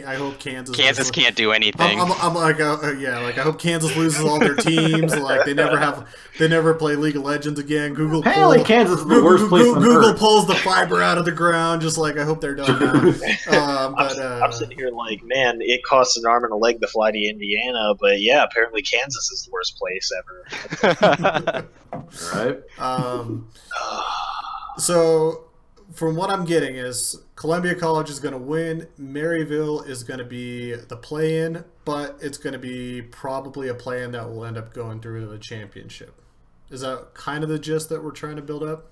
I hope Kansas
Can't do anything.
I'm like yeah, like I hope Kansas loses all their teams. Like they never play League of Legends again.
Apparently Kansas is the worst place on
Google
earth.
pulls the fiber out of the ground. Just like I hope they're done now.
I'm sitting here like, man, it costs an arm and a leg to fly to Indiana, but yeah, apparently Kansas is the worst place ever.
Right.
So, from what I'm getting is Columbia College is going to win. Maryville is going to be the play-in, but it's going to be probably a play-in that will end up going through to the championship. Is that kind of the gist that we're trying to build up?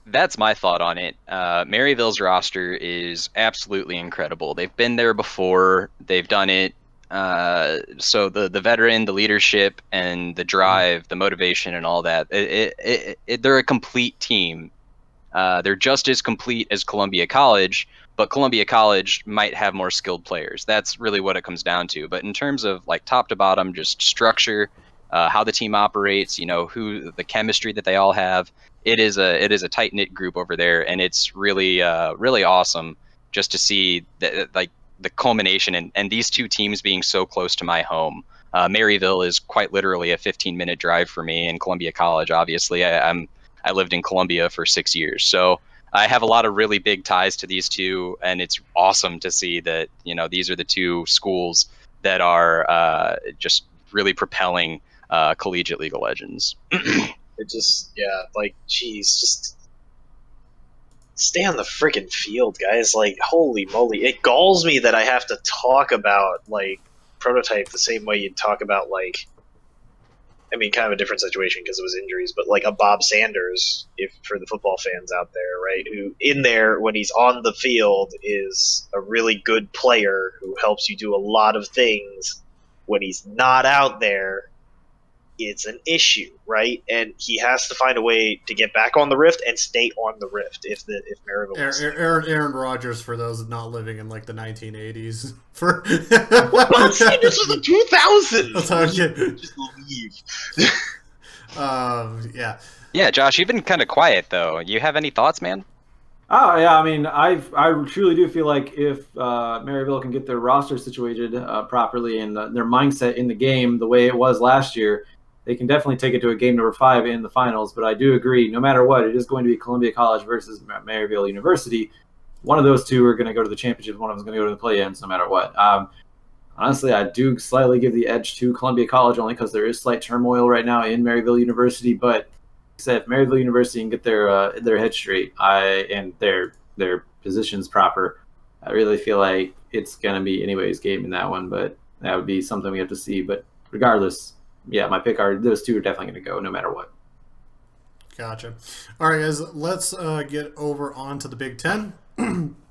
That's my thought on it. Maryville's roster is absolutely incredible. They've been there before. They've done it. So the veteran, the leadership, and the drive, the motivation, and all that. They're a complete team. They're just as complete as Columbia College, but Columbia College might have more skilled players. That's really what it comes down to. But in terms of like top to bottom, just structure, how the team operates, who the chemistry that they all have, it is a tight knit group over there, and it's really really awesome just to see the culmination and these two teams being so close to my home. Maryville is quite literally a 15-minute drive for me, and Columbia College, obviously, I lived in Columbia for 6 years, so I have a lot of really big ties to these two, and it's awesome to see that these are the two schools that are just really propelling collegiate League of Legends.
It just, yeah, like, geez, just stay on the freaking field, guys. Like, holy moly, it galls me that I have to talk about like Prototype the same way you'd talk about like. I mean, kind of a different situation because it was injuries, but like a Bob Sanders, if for the football fans out there, right? Who in there when he's on the field is a really good player who helps you do a lot of things. When he's not out there, it's an issue, right? And he has to find a way to get back on the Rift and stay on the Rift if Maryville.
Aaron Rodgers, for those not living in like the 1980s.
Bob Sanders was the 2000s.
That's how I get.
Just leave.
Yeah.
Yeah, Josh, you've been kind of quiet though. You have any thoughts, man?
Oh yeah, I mean, I truly do feel like if Maryville can get their roster situated properly and their mindset in the game the way it was last year, they can definitely take it to a game number 5 in the finals. But I do agree, no matter what, it is going to be Columbia College versus Maryville University. One of those two are going to go to the championship. One of them is going to go to the play-ins, no matter what. Honestly, I do slightly give the edge to Columbia College only because there is slight turmoil right now in Maryville University. But if Maryville University can get their head straight and their positions proper, I really feel like it's going to be anybody's game in that one. But that would be something we have to see. But regardless, yeah, my pick are those two are definitely going to go no matter what.
Gotcha. All right, guys, let's get over onto the Big Ten.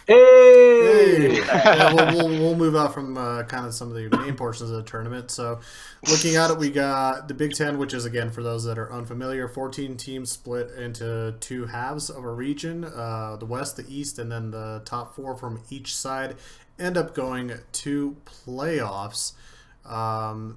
Hey!
Yeah, we'll move out from kind of some of the main portions of the tournament. So, looking at it, we got the Big Ten, which is, again, for those that are unfamiliar, 14 teams split into 2 halves of a region, the West, the East, and then the top 4 from each side end up going to playoffs.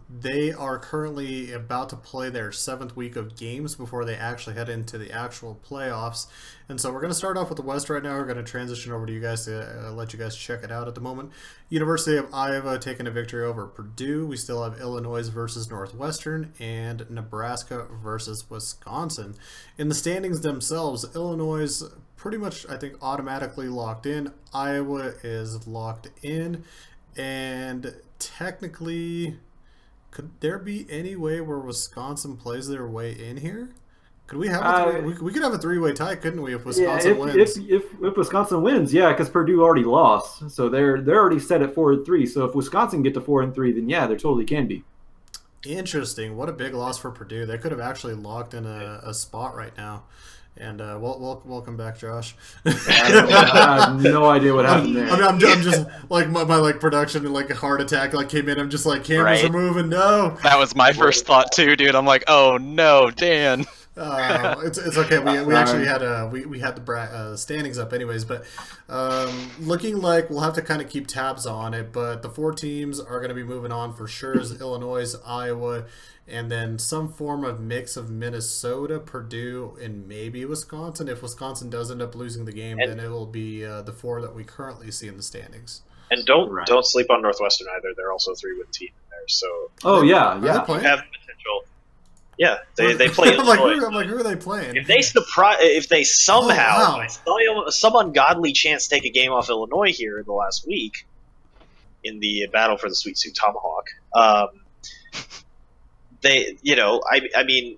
They are currently about to play their 7th week of games before they actually head into the actual playoffs. And so we're going to start off with the West right now. We're going to transition over to you guys to let you guys check it out at the moment. University of Iowa taking a victory over Purdue. We still have Illinois versus Northwestern and Nebraska versus Wisconsin. In the standings themselves, Illinois pretty much, I think, automatically locked in. Iowa is locked in. And technically, could there be any way where Wisconsin plays their way in here? Could we have a we could have a three-way tie, couldn't we, if
Yeah,
Wisconsin wins?
if Wisconsin wins, yeah, because Purdue already lost, so they're already set at 4-3. So if Wisconsin get to 4-3, then yeah, there totally can be.
Interesting. What a big loss for Purdue. They could have actually locked in a spot right now. And welcome back, Josh.
I have no idea what happened there.
I'm just like my like production and like a heart attack like came in. I'm just like cameras are moving. No,
that was my first thought too, dude. I'm like, oh no, Dan.
It's okay. We actually had we had the standings up anyways, but looking like we'll have to kind of keep tabs on it. But the 4 teams are going to be moving on for sure: is Illinois, Iowa, and then some form of mix of Minnesota, Purdue, and maybe Wisconsin. If Wisconsin does end up losing the game, then it will be the 4 that we currently see in the standings.
And don't sleep on Northwestern either. They're also a 3-win team in there. So
you
have potential. Yeah, they play.
I'm like, who are they playing?
If they somehow, I saw some ungodly chance to take a game off Illinois here in the last week in the battle for the Sweet Suit Tomahawk. I mean,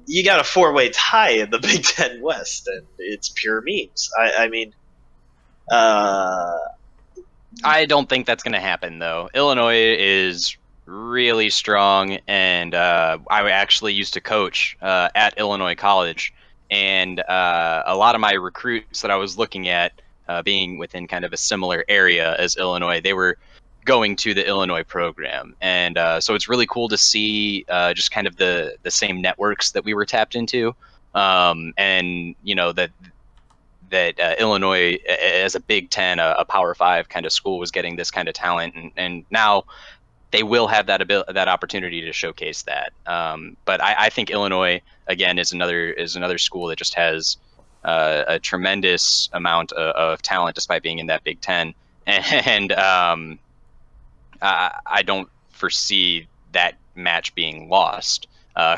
you got a 4-way tie in the Big Ten West, and it's pure memes.
I don't think that's going to happen, though. Illinois is really strong, and I actually used to coach at Illinois College, and a lot of my recruits that I was looking at being within kind of a similar area as Illinois, they were going to the Illinois program, and so it's really cool to see just kind of the same networks that we were tapped into, and you know that Illinois as a Big Ten, a Power 5 kind of school, was getting this kind of talent, and now they will have that opportunity to showcase that. But I think Illinois again is another school that just has a tremendous amount of talent despite being in that Big Ten, and I don't foresee that match being lost,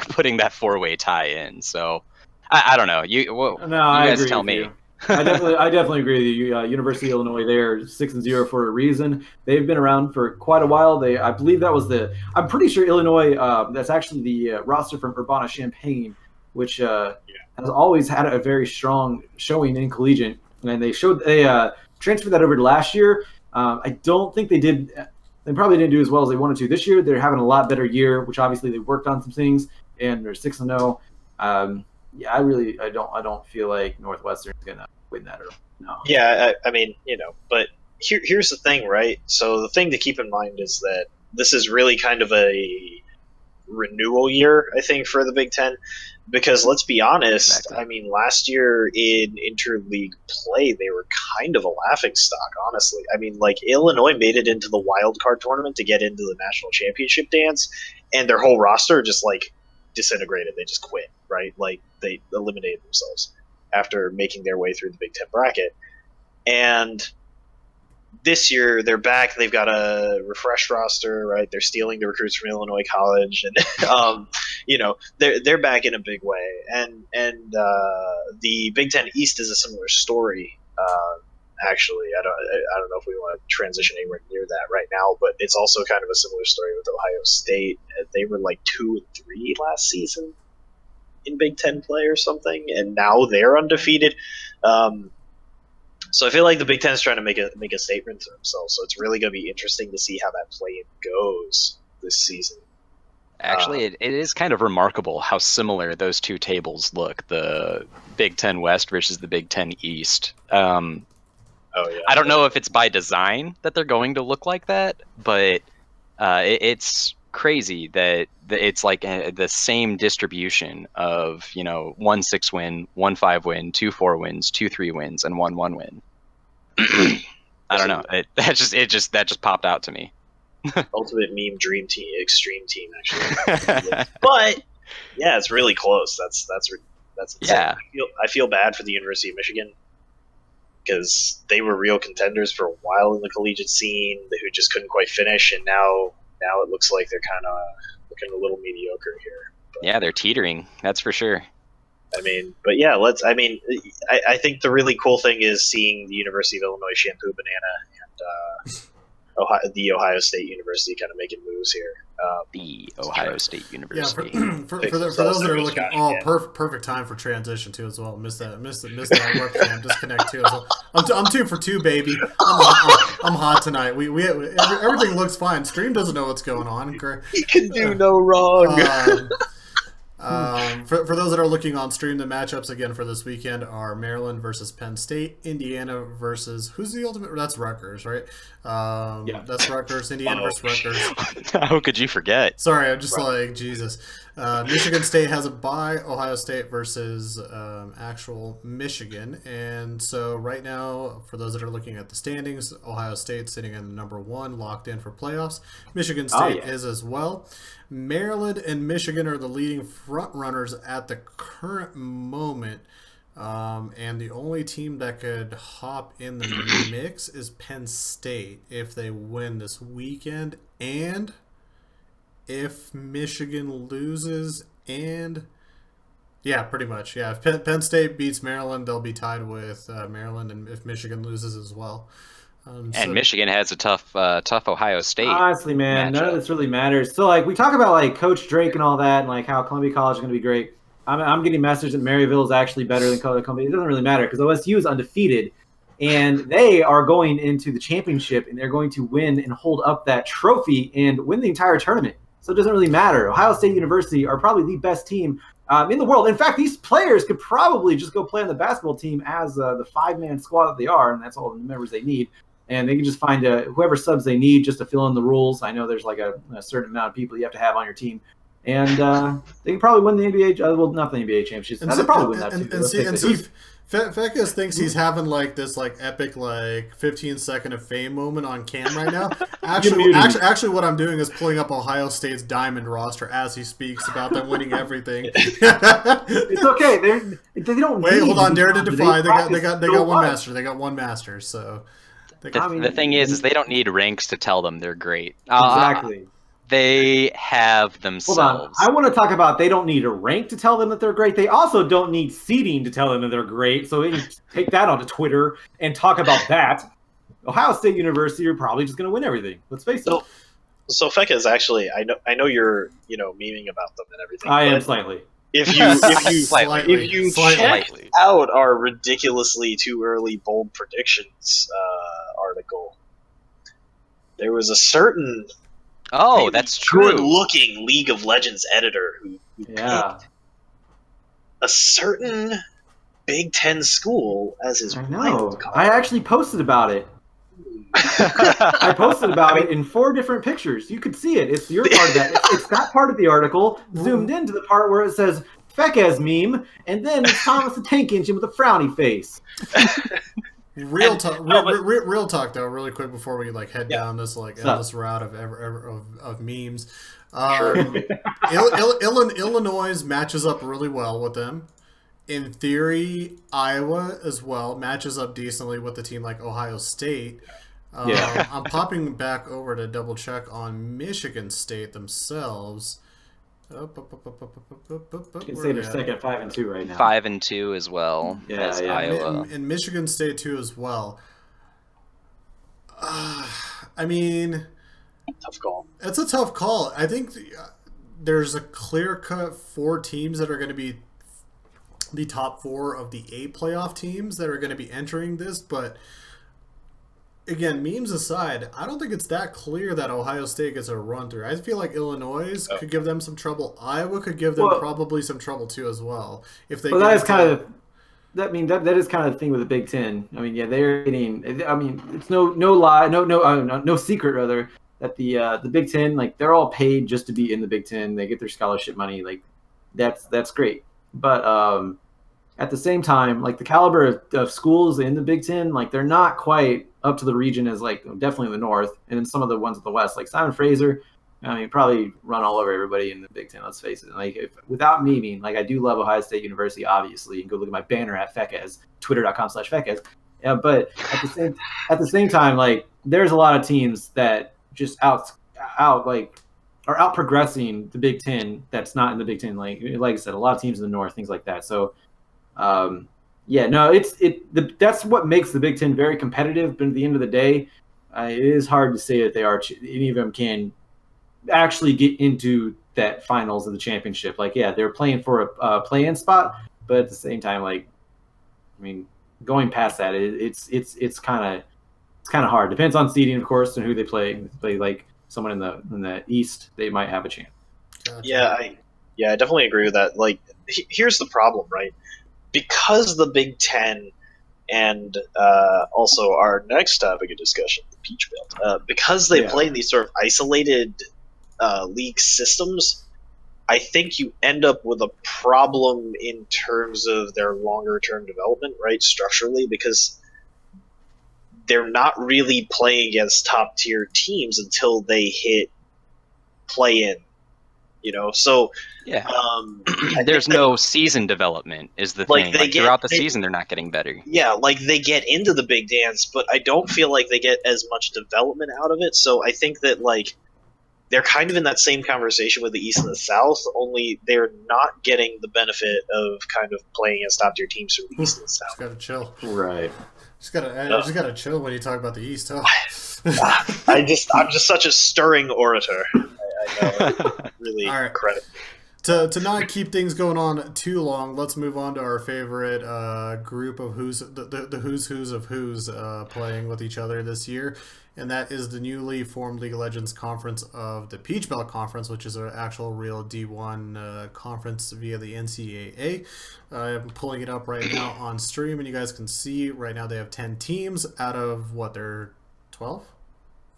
putting that 4-way tie in. So I don't know. You guys tell me.
I definitely agree with you. University of Illinois, they're 6-0 for a reason. They've been around for quite a while. I believe that was I'm pretty sure Illinois. That's actually the roster from Urbana-Champaign, which has always had a very strong showing in collegiate. And they transferred that over to last year. I don't think they did. They probably didn't do as well as they wanted to this year. They're having a lot better year, which obviously they worked on some things, and they're 6-0. Yeah, I don't feel like Northwestern's gonna win that. No.
Yeah, but here's the thing, right? So the thing to keep in mind is that this is really kind of a renewal year, I think, for the Big Ten, because let's be honest. Exactly. I mean, last year in interleague play, they were kind of a laughingstock, honestly. I mean, like, Illinois made it into the wild card tournament to get into the national championship dance, and their whole roster just like disintegrated. They just quit, right? Like, they eliminated themselves after making their way through the Big Ten bracket. And this year they're back. They've got a refreshed roster, right? They're stealing the recruits from Illinois College, and they're back in a big way. And the Big Ten East is a similar story. Actually, I don't know if we want to transition anywhere near that right now, but it's also kind of a similar story with Ohio State. They were like 2-3 last season in Big Ten play or something, and now they're undefeated. So I feel like the Big Ten is trying to make a statement to themselves. So it's really going to be interesting to see how that play goes this season.
Actually, it is kind of remarkable how similar those two tables look: the Big Ten West versus the Big Ten East. I don't know if it's by design that they're going to look like that, but it's crazy that it's like the same distribution of 1 6-win, 1 5-win, 2 4-wins, 2 3-wins, and 1 1-win. I don't know. That just popped out to me.
Ultimate meme dream team, extreme team, actually. But yeah, it's really close. That's insane.
Yeah.
I feel bad for the University of Michigan, because they were real contenders for a while in the collegiate scene, who just couldn't quite finish, and now it looks like they're kind of looking a little mediocre here. But,
yeah, they're teetering. That's for sure.
I mean, but yeah, I think the really cool thing is seeing the University of Illinois shampoo banana, and the Ohio State University kind of making moves here.
The Ohio State
Yeah,
University.
for those that are looking, perfect time for transition too as well. Missed that webcam disconnect too as well. I'm 2 for 2, baby. I'm hot tonight. Everything looks fine. Stream doesn't know what's going on.
He can do no wrong.
For those that are looking on stream, the matchups again for this weekend are Maryland versus Penn State, Indiana versus who's the ultimate? That's Rutgers, right? Yeah, that's Rutgers. Indiana versus Rutgers.
How could you forget?
Sorry, I'm just like Jesus. Michigan State has a bye. Ohio State versus actual Michigan, and so right now, for those that are looking at the standings, Ohio State sitting in number 1, locked in for playoffs. Michigan State is as well. Maryland and Michigan are the leading front runners at the current moment, and the only team that could hop in the mix is Penn State if they win this weekend, and if Michigan loses, and yeah, pretty much, yeah. If Penn State beats Maryland, they'll be tied with Maryland, and if Michigan loses as well.
And Michigan has a tough Ohio State.
Honestly, man, none of this really matters. So, like, we talk about like Coach Drake and all that, and like how Columbia College is going to be great. I'm getting messaged that Maryville is actually better than Columbia. It doesn't really matter because OSU is undefeated, and they are going into the championship, and they're going to win and hold up that trophy and win the entire tournament. So it doesn't really matter. Ohio State University are probably the best team in the world. In fact, these players could probably just go play on the basketball team as the 5-man squad that they are, and that's all the members they need. And they can just find whoever subs they need just to fill in the rules. I know there's like a certain amount of people you have to have on your team. And they can probably win the NBA, well, not the NBA championship. They'll probably win that too.
And see, Fekas thinks he's having like this like epic like 15-second of fame moment on cam right now. Actually, what I'm doing is pulling up Ohio State's diamond roster as he speaks about them winning everything.
It's okay. They don't.
Wait, hold on. Dare to defy. They got one master. They got one master. So.
The thing is they don't need ranks to tell them they're great.
Exactly.
They have themselves.
Hold on. I want to talk about they don't need a rank to tell them that they're great. They also don't need seeding to tell them that they're great. So they can take that onto Twitter and talk about that. Ohio State University are probably just going to win everything. Let's face it.
So Feka is actually, I know you're memeing about them and everything.
I am slightly.
If you check out our ridiculously too early bold predictions article, there was a certain
that's true
good-looking League of Legends editor who picked a certain Big Ten school as his wild card.
I actually posted about it. I posted about it in 4 different pictures. You could see it. It's your part of that. It's that part of the article zoomed into the part where it says Fekaz meme, and then it's Thomas the Tank Engine with a frowny face.
Real talk though, really quick before we like head down this like endless route of memes. Illinois matches up really well with them. In theory, Iowa as well matches up decently with a team like Ohio State. I'm popping back over to double check on Michigan State themselves.
You can say they're second at 5-2 right now.
5-2 as well as Iowa.
And Michigan State too as well. I mean,
tough call.
It's a tough call. I think there's a clear-cut 4 teams that are going to be the top 4 of the 8 playoff teams that are going to be entering this, but again, memes aside, I don't think it's that clear that Ohio State gets a run through. I feel like Illinois could give them some trouble. Iowa could give them probably some trouble too as well. If they
that is kind of that is kind of the thing with the Big Ten. I mean, yeah, they're getting. I mean, it's no secret rather that the Big Ten, like, they're all paid just to be in the Big Ten. They get their scholarship money. Like, that's great. But at the same time, like, the caliber of schools in the Big Ten, like, they're not quite up to the region as, like, definitely the North, and then some of the ones at the West, like Simon Fraser. I mean, probably run all over everybody in the Big Ten. Let's face it. Like, without memeing, like, I do love Ohio State University. Obviously, you can go look at my banner at Fekaz, twitter.com/Fekaz. But at the same time, like, there's a lot of teams that just are out progressing the Big Ten. That's not in the Big Ten. Like I said, a lot of teams in the North, things like that. So, that's what makes the Big Ten very competitive. But at the end of the day, it is hard to say that they are. Any of them can actually get into that finals of the championship. Like, yeah, they're playing for a play-in spot, but at the same time, like, I mean, going past that, it's kind of hard. Depends on seeding, of course, and who they play. If they play like someone in the East, they might have a chance.
Gotcha.
Yeah, I definitely agree with that. Like, here's the problem, right? Because the Big Ten and also our next topic of discussion, the Peach Belt, because they play in these sort of isolated league systems, I think you end up with a problem in terms of their longer term development, right? Structurally, because they're not really playing against top tier teams until they hit play in. So
yeah, there's no season development is the thing. Like throughout the season, they're not getting better.
Yeah, like they get into the big dance, but I don't feel like they get as much development out of it. So I think that like they're kind of in that same conversation with the East and the South, only they're not getting the benefit of kind of playing against top tier teams from the East and the South.
Just gotta chill.
Right.
Just gotta chill when you talk about the East, huh?
I'm just such a stirring orator. I know. Really
All right.
credit.
To not keep things going on too long, let's move on to our favorite group of the who's of who's playing with each other this year, and that is the newly formed League of Legends Conference of the Peach Belt Conference, which is an actual real D1 conference via the NCAA. I'm pulling it up right now on stream, and you guys can see right now they have 10 teams out of what, they're 12?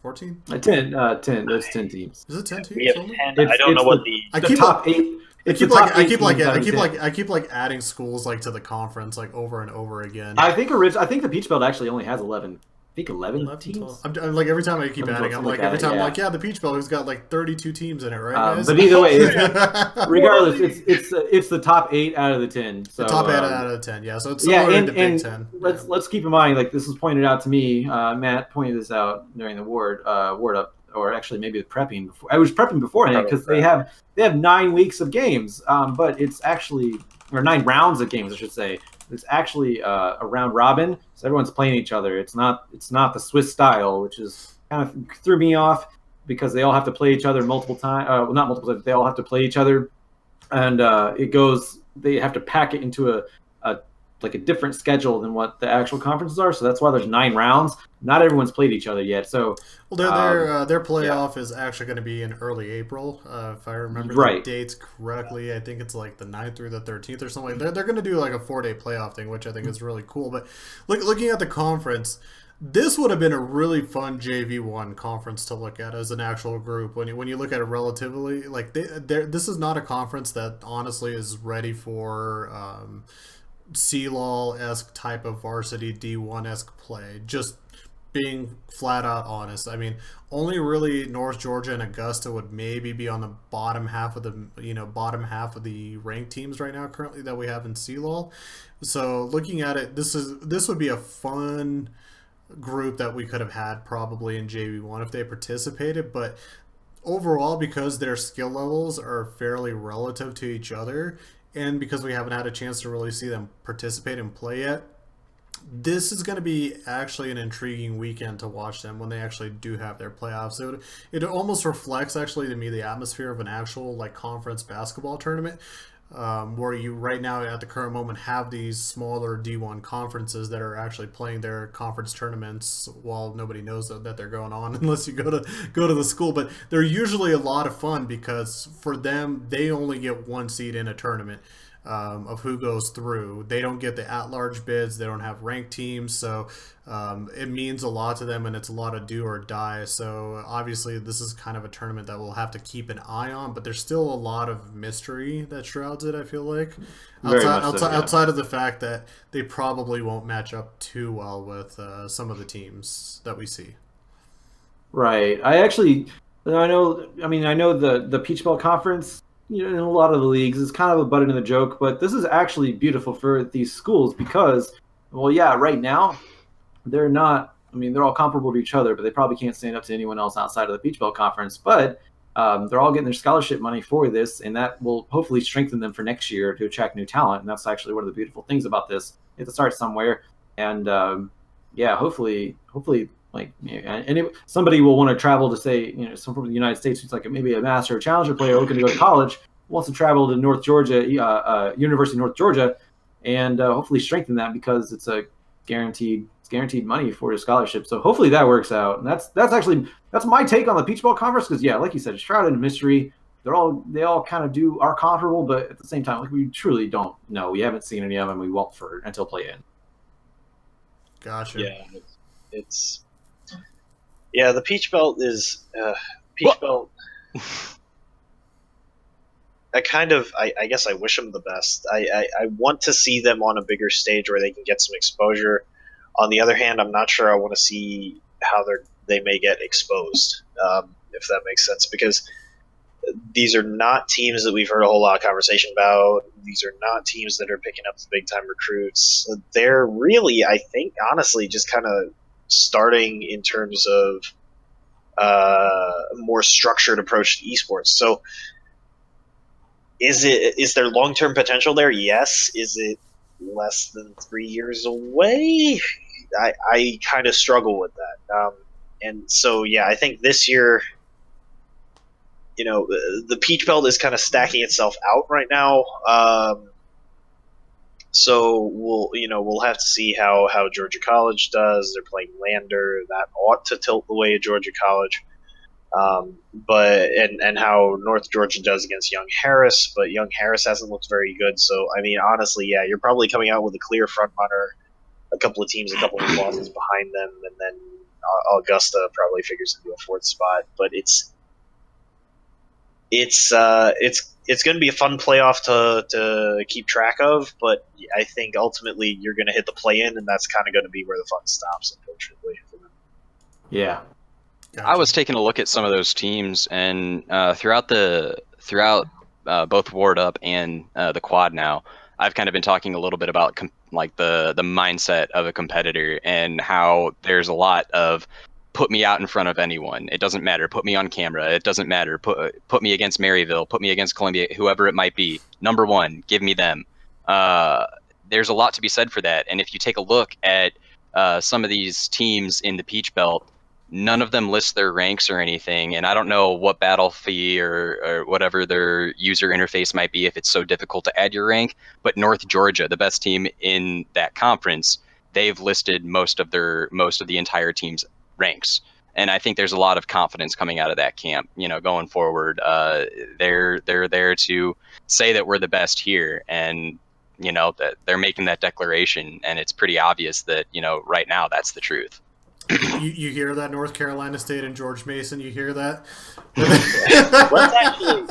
14?
10. There's 10 teams.
Is it 10 teams?
We have
only?
10. I don't know what the
top 8.
I keep adding schools like to the conference like over and over again.
I think the Peach Belt actually only has 11. I think 11 teams.
I'm like every time I keep adding, I'm like every time I'm like, yeah, the Peach Belt has got like 32 teams in it, right? Guys?
But either way, regardless, it's the top 8 out of the 10. So,
the top 8 out of the 10, yeah. So it's similar to the Big Ten.
Let's keep in mind, like this was pointed out to me. Matt pointed this out during the ward up, or actually maybe prepping before. I was prepping beforehand because they have 9 weeks of games, but it's actually, or 9 rounds of games, I should say. It's actually a round robin, so everyone's playing each other. It's not the Swiss style, which is kind of threw me off because they all have to play each other multiple times. Well, not multiple times. They all have to play each other, and they have to pack it into a different schedule than what the actual conferences are. So that's why there's 9 rounds. Not everyone's played each other yet. So
their playoff is actually going to be in early April, if I remember the dates correctly. I think it's like the 9th through the 13th or something. They're going to do like a 4-day playoff thing, which I think is really cool. But looking at the conference, this would have been a really fun JV1 conference to look at as an actual group. When you look at it relatively, like this is not a conference that honestly is ready for CLoL-esque type of varsity D1-esque play. Just being flat out honest. I mean, only really North Georgia and Augusta would maybe be on the bottom half of the ranked teams right now currently that we have in CLoL. So looking at it, this would be a fun group that we could have had probably in JV1 if they participated, but overall, because their skill levels are fairly relative to each other, and because we haven't had a chance to really see them participate and play yet, this is going to be actually an intriguing weekend to watch them when they actually do have their playoffs. It almost reflects actually to me the atmosphere of an actual like conference basketball tournament, where you right now at the current moment have these smaller D1 conferences that are actually playing their conference tournaments while nobody knows that they're going on unless you go to the school. But they're usually a lot of fun because for them, they only get 1 seed in a tournament. Of who goes through. They don't get the at-large bids. They don't have ranked teams, so it means a lot to them, and it's a lot of do or die. So obviously this is kind of a tournament that we'll have to keep an eye on, but there's still a lot of mystery that shrouds it, I feel like. Outside of the fact that they probably won't match up too well with some of the teams that we see.
Right. I know the Peach Belt Conference, in a lot of the leagues, is kind of a butt into the joke, but this is actually beautiful for these schools because, well, yeah, right now they're not. I mean, they're all comparable to each other, but they probably can't stand up to anyone else outside of the Peach Belt Conference. But they're all getting their scholarship money for this, and that will hopefully strengthen them for next year to attract new talent. And that's actually one of the beautiful things about this. You have to start somewhere, and hopefully Like, somebody will want to travel to, say, some from the United States who's like maybe a master or challenger player looking to go to college, wants to travel to North Georgia, University of North Georgia, and hopefully strengthen that because it's guaranteed money for your scholarship. So hopefully that works out. And that's my take on the Peach Ball Conference, because like you said, it's shrouded in mystery. They all kind of are comparable, but at the same time, like, we truly don't know. We haven't seen any of them. We won't until play in.
Gotcha.
Yeah, it's the Peach Belt is Belt. I guess I wish them the best. I want to see them on a bigger stage where they can get some exposure. On the other hand, I'm not sure I want to see how they may get exposed, if that makes sense, because these are not teams that we've heard a whole lot of conversation about. These are not teams that are picking up the big-time recruits. They're really, I think, honestly, just kind of starting in terms of a more structured approach to esports. So is there long-term potential there? Yes. Is it less than 3 years away? I kind of struggle with that. And so, I think this year, the Peach Belt is kind of stacking itself out right now. So we'll have to see how Georgia College does. They're playing Lander. That ought to tilt the way of Georgia College. But how North Georgia does against Young Harris, but Young Harris hasn't looked very good. So I mean, honestly, you're probably coming out with a clear front runner, a couple of teams, a couple of losses behind them, and then Augusta probably figures into a fourth spot. But it's going to be a fun playoff to keep track of, but I think ultimately you're going to hit the play-in, and that's kind of going to be where the fun stops, unfortunately.
Yeah.
Gotcha.
I was taking a look at some of those teams, and throughout both Ward Up and the Quad now, I've kind of been talking a little bit about the mindset of a competitor and how there's a lot of put me out in front of anyone. It doesn't matter. Put me on camera. It doesn't matter. Put me against Maryville. Put me against Columbia. Whoever it might be. Number one, give me them. There's a lot to be said for that. And if you take a look at some of these teams in the Peach Belt, none of them list their ranks or anything. And I don't know what battle fee or whatever their user interface might be if it's so difficult to add your rank. But North Georgia, the best team in that conference, they've listed most of the entire team's ranks, and I think there's a lot of confidence coming out of that camp. Going forward, they're there to say that we're the best here, and that they're making that declaration, and it's pretty obvious that right now that's the truth.
You hear that, North Carolina State and George Mason? You hear that?
Let's actually.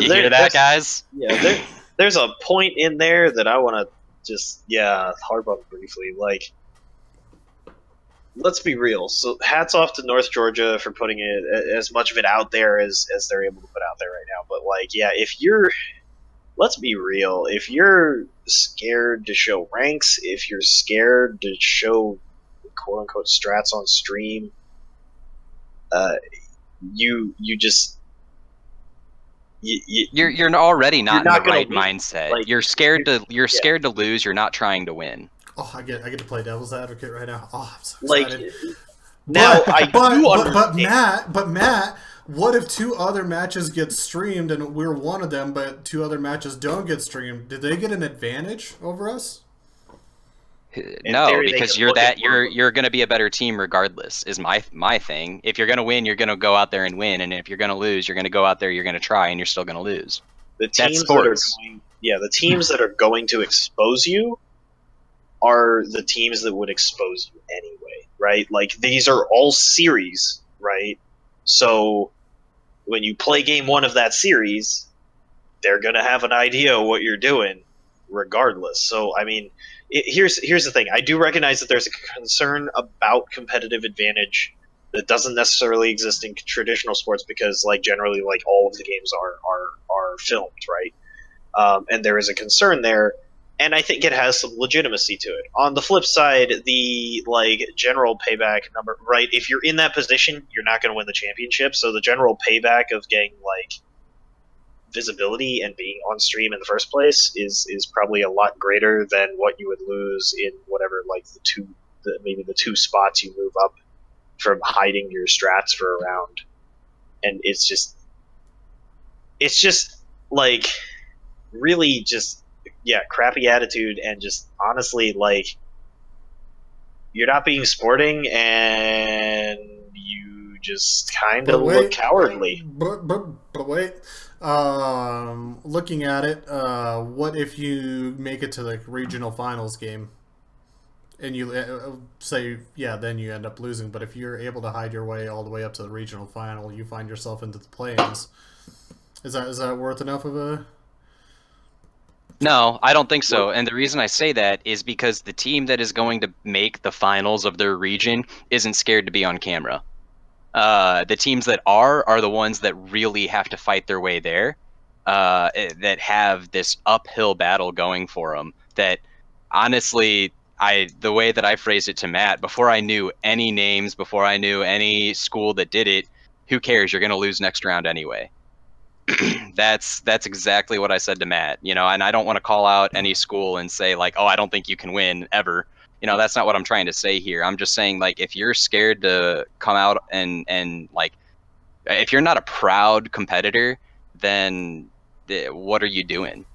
You hear that, guys?
Yeah, there's a point in there that I want to just harp on briefly. Like, let's be real. So hats off to North Georgia for putting as much of it out there as they're able to put out there right now. But let's be real. If you're scared to show ranks, if you're scared to show quote unquote strats on stream,
you're already not in the right mindset.
Like,
you're scared to lose. You're not trying to win.
Oh, I get to play devil's advocate right now. Oh, I'm so excited. But Matt, what if 2 other matches get streamed and we're one of them, but 2 other matches don't get streamed? Did they get an advantage over us?
No, because you're going to be a better team regardless. Is my thing. If you're going to win, you're going to go out there and win, and if you're going to lose, you're going to go out there, you're going to try, and you're still going to lose.
The teams the teams that are going to expose you are the teams that would expose you anyway, right? Like, these are all series, right? So when you play game 1 of that series, they're going to have an idea of what you're doing regardless. So, I mean, here's the thing. I do recognize that there's a concern about competitive advantage that doesn't necessarily exist in traditional sports because, generally, all of the games are filmed, right? And there is a concern there. And I think it has some legitimacy to it. On the flip side, the general payback number, right? If you're in that position, you're not going to win the championship. So the general payback of getting visibility and being on stream in the first place is probably a lot greater than what you would lose in whatever maybe the 2 spots you move up from hiding your strats for a round, and it's just like really just crappy attitude, and just honestly like you're not being sporting, and you just kind
But
of look
wait,
cowardly.
but wait. Looking at it, what if you make it to the regional finals game, and you say, yeah, then you end up losing. But if you're able to hide your way all the way up to the regional final, you find yourself into the play-ins. Is that worth enough of a?
No, I don't think so. And the reason I say that is because the team that is going to make the finals of their region isn't scared to be on camera. The teams that are the ones that really have to fight their way there, that have this uphill battle going for them. That honestly, the way that I phrased it to Matt, before I knew any names, before I knew any school that did it, who cares? You're going to lose next round anyway. That's exactly what I said to Matt, and I don't want to call out any school and say like, oh, I don't think you can win ever. That's not what I'm trying to say here. I'm just saying like if you're scared to come out and like if you're not a proud competitor, then what are you doing?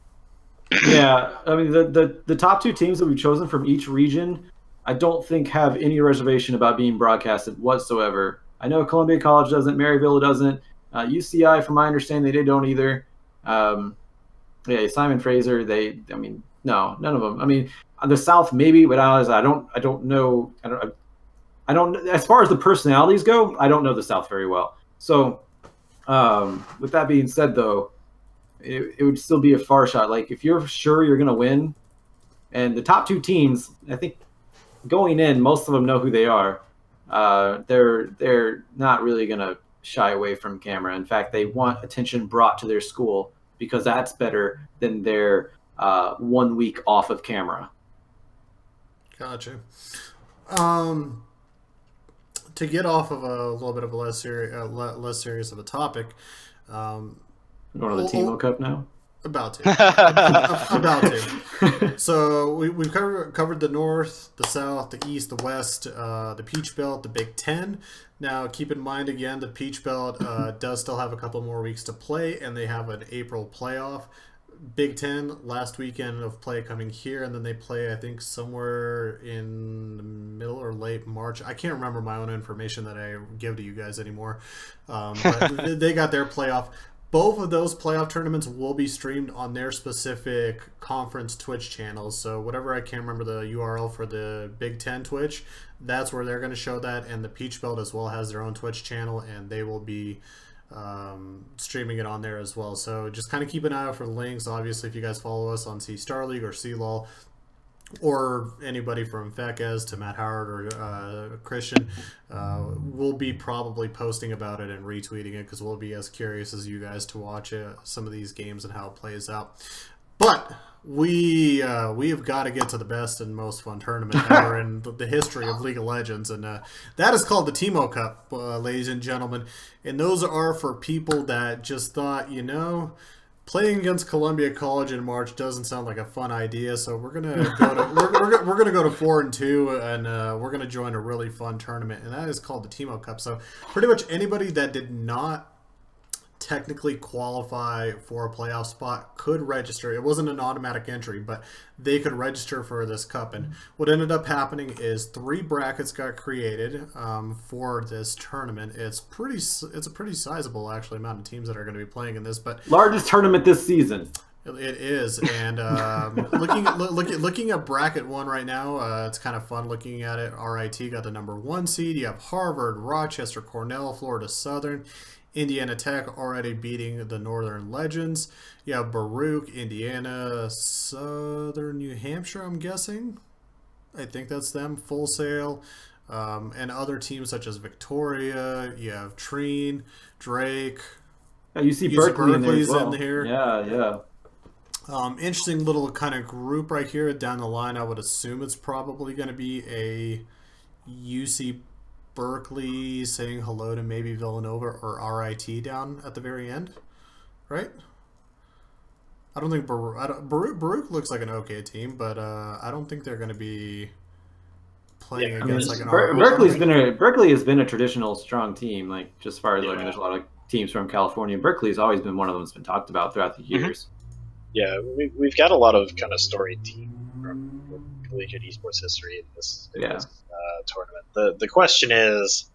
Yeah, I mean the top two teams that we've chosen from each region, I don't think have any reservation about being broadcasted whatsoever. I know Columbia College doesn't, Maryville doesn't, UCI, from my understanding, they don't either. Yeah, Simon Fraser, I mean, no, none of them. I mean, the South maybe, but I don't know. I don't. As far as the personalities go, I don't know the South very well. So, with that being said, though, it would still be a far shot. Like if you're sure you're going to win, and the top two teams, I think going in, most of them know who they are. They're not really going to shy away from camera. In fact, they want attention brought to their school because that's better than their 1 week off of camera.
Gotcha. To get off of a little bit of a less serious of a topic,
Going to the Timo Cup now.
About to. About to. So we've covered the North, the South, the East, the West, the Peach Belt, the Big Ten. Now, keep in mind, again, the Peach Belt does still have a couple more weeks to play, and they have an April playoff. Big Ten, last weekend of play coming here, and then they play, I think, somewhere in the middle or late March. I can't remember my own information that I give to you guys anymore. But they got their playoff. Both of those playoff tournaments will be streamed on their specific conference Twitch channels. So whatever, I can't remember the URL for the Big Ten Twitch, that's where they're going to show that. And the Peach Belt as well has their own Twitch channel, and they will be streaming it on there as well. So just kind of keep an eye out for the links. Obviously, if you guys follow us on C Star League or CLoL, or anybody from Fekez to Matt Howard or Christian, we'll be probably posting about it and retweeting it because we'll be as curious as you guys to watch some of these games and how it plays out. But we have got to get to the best and most fun tournament ever in the history of League of Legends, and that is called the Timo Cup, ladies and gentlemen. And those are for people that just thought, playing against Columbia College in March doesn't sound like a fun idea, so we're gonna go to we're gonna go to 4-2, and we're gonna join a really fun tournament, and that is called the Timo Cup. So pretty much anybody that did not technically qualify for a playoff spot could register. It wasn't an automatic entry, but they could register for this cup. And what ended up happening is 3 brackets got created for this tournament. It's a pretty sizable actually amount of teams that are going to be playing in this, but
largest tournament this season.
It is, and looking at bracket 1 right now, it's kind of fun looking at it. RIT got the number 1 seed. You have Harvard, Rochester, Cornell, Florida Southern, Indiana Tech already beating the Northern Legends. You have Baruch, Indiana, Southern New Hampshire, I'm guessing. I think that's them. Full Sail, and other teams such as Victoria. You have Treen, Drake.
You see Berkeley
Berkeley's
in
here.
Yeah.
Interesting little kind of group right here. Down the line, I would assume it's probably going to be a UC Berkeley saying hello to maybe Villanova or RIT down at the very end, right? I don't think Baruch looks like an okay team, but I don't think they're going to be playing
Yeah.
against like an
Berkeley has been a traditional strong team. Like just as far as I mean,
Yeah.
there's a lot of teams from California. Berkeley's always been one of them that's been talked about throughout the years.
Yeah, we've got a lot of kind of storied teams from collegiate esports history in this tournament. The question is,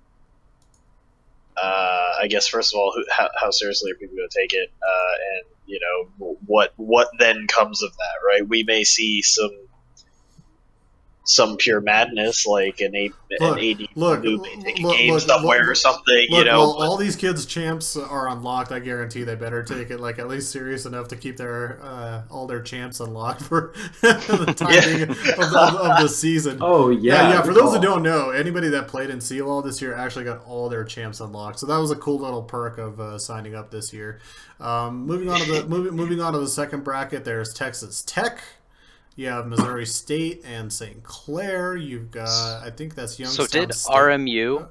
I guess first of all, how seriously are people going to take it, and you know what then comes of that, right? We may see some pure madness, like an AD who may take a game somewhere or something, you know.
Well, all these kids' champs are unlocked. I guarantee they better take it like at least serious enough to keep their all their champs unlocked for the timing of the season.
Oh yeah.
For those who don't know, anybody that played in CLoL this year actually got all their champs unlocked. So that was a cool little perk of signing up this year. Moving on to the second bracket, there's Texas Tech. You have Missouri State and St. Clair. You've got, I think that's Youngstown
So did
State.
RMU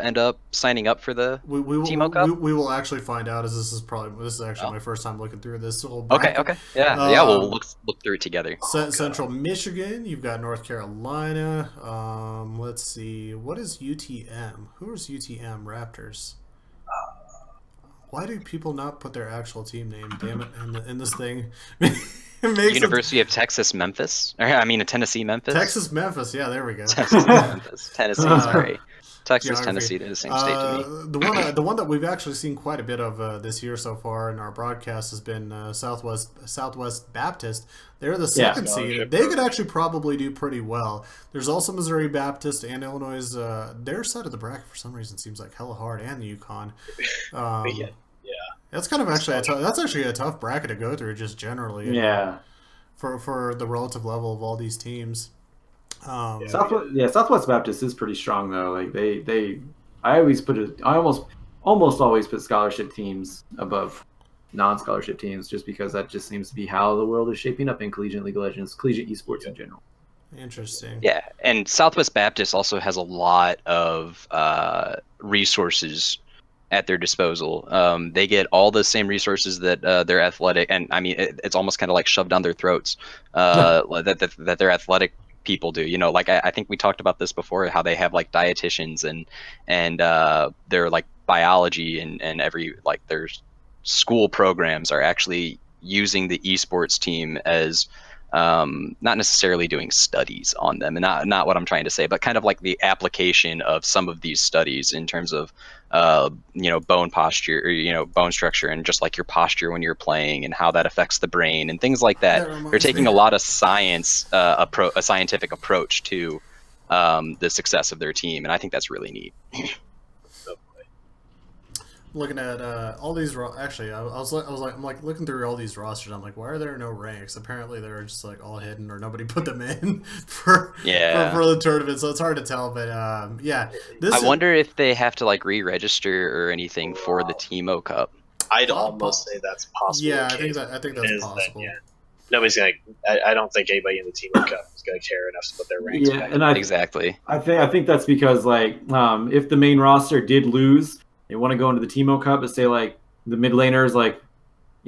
end up signing up for the Teemo Cup?
We will actually find out. As this is actually my first time looking through this whole bracket.
Okay. Yeah. We'll look through it together.
Central Michigan. You've got North Carolina. Let's see. What is UTM? Who is UTM Raptors? Why do people not put their actual team name? Damn it! In this thing.
University of Texas Memphis. Tennessee Memphis.
Texas Memphis. Yeah, there we go.
Texas Memphis. Tennessee's great. Texas, Tennessee, they're the same state to
me. The one that we've actually seen quite a bit of this year so far in our broadcast has been Southwest Baptist. They're the second seed. They could actually probably do pretty well. There's also Missouri Baptist and Illinois. Their side of the bracket for some reason seems like hella hard, and the UConn. That's kind of actually a tough bracket to go through just generally.
Yeah.
For the relative level of all these teams.
Southwest Baptist is pretty strong though. Like I almost always put scholarship teams above non-scholarship teams, just because that just seems to be how the world is shaping up in collegiate League of Legends, collegiate esports in general.
Interesting.
Yeah, and Southwest Baptist also has a lot of resources at their disposal. They get all the same resources that their athletic, and it's almost kind of like shoved down their throats that their athletic people do. You know, like I think we talked about this before, how they have like dietitians and their like biology and every like their school programs are actually using the esports team as not necessarily doing studies on them, and not what I'm trying to say, but kind of like the application of some of these studies in terms of bone posture, or, bone structure, and just like your posture when you're playing and how that affects the brain and things like that. They're taking a lot of science, a scientific approach to the success of their team, and I think that's really neat.
Looking at all these, actually, I'm looking through all these rosters. I'm like, why are there no ranks? Apparently, they're just like all hidden, or nobody put them in for the tournament. So it's hard to tell. But I
wonder if they have to like re-register or anything for the Teemo Cup.
I'd almost say that's possible.
Yeah, I think that's possible.
Then, nobody's gonna. I don't think anybody in the Teemo Cup is gonna care enough to put their ranks back.
And
exactly.
I think that's because like if the main roster did lose, they want to go into the Teemo Cup and say like the mid laners like,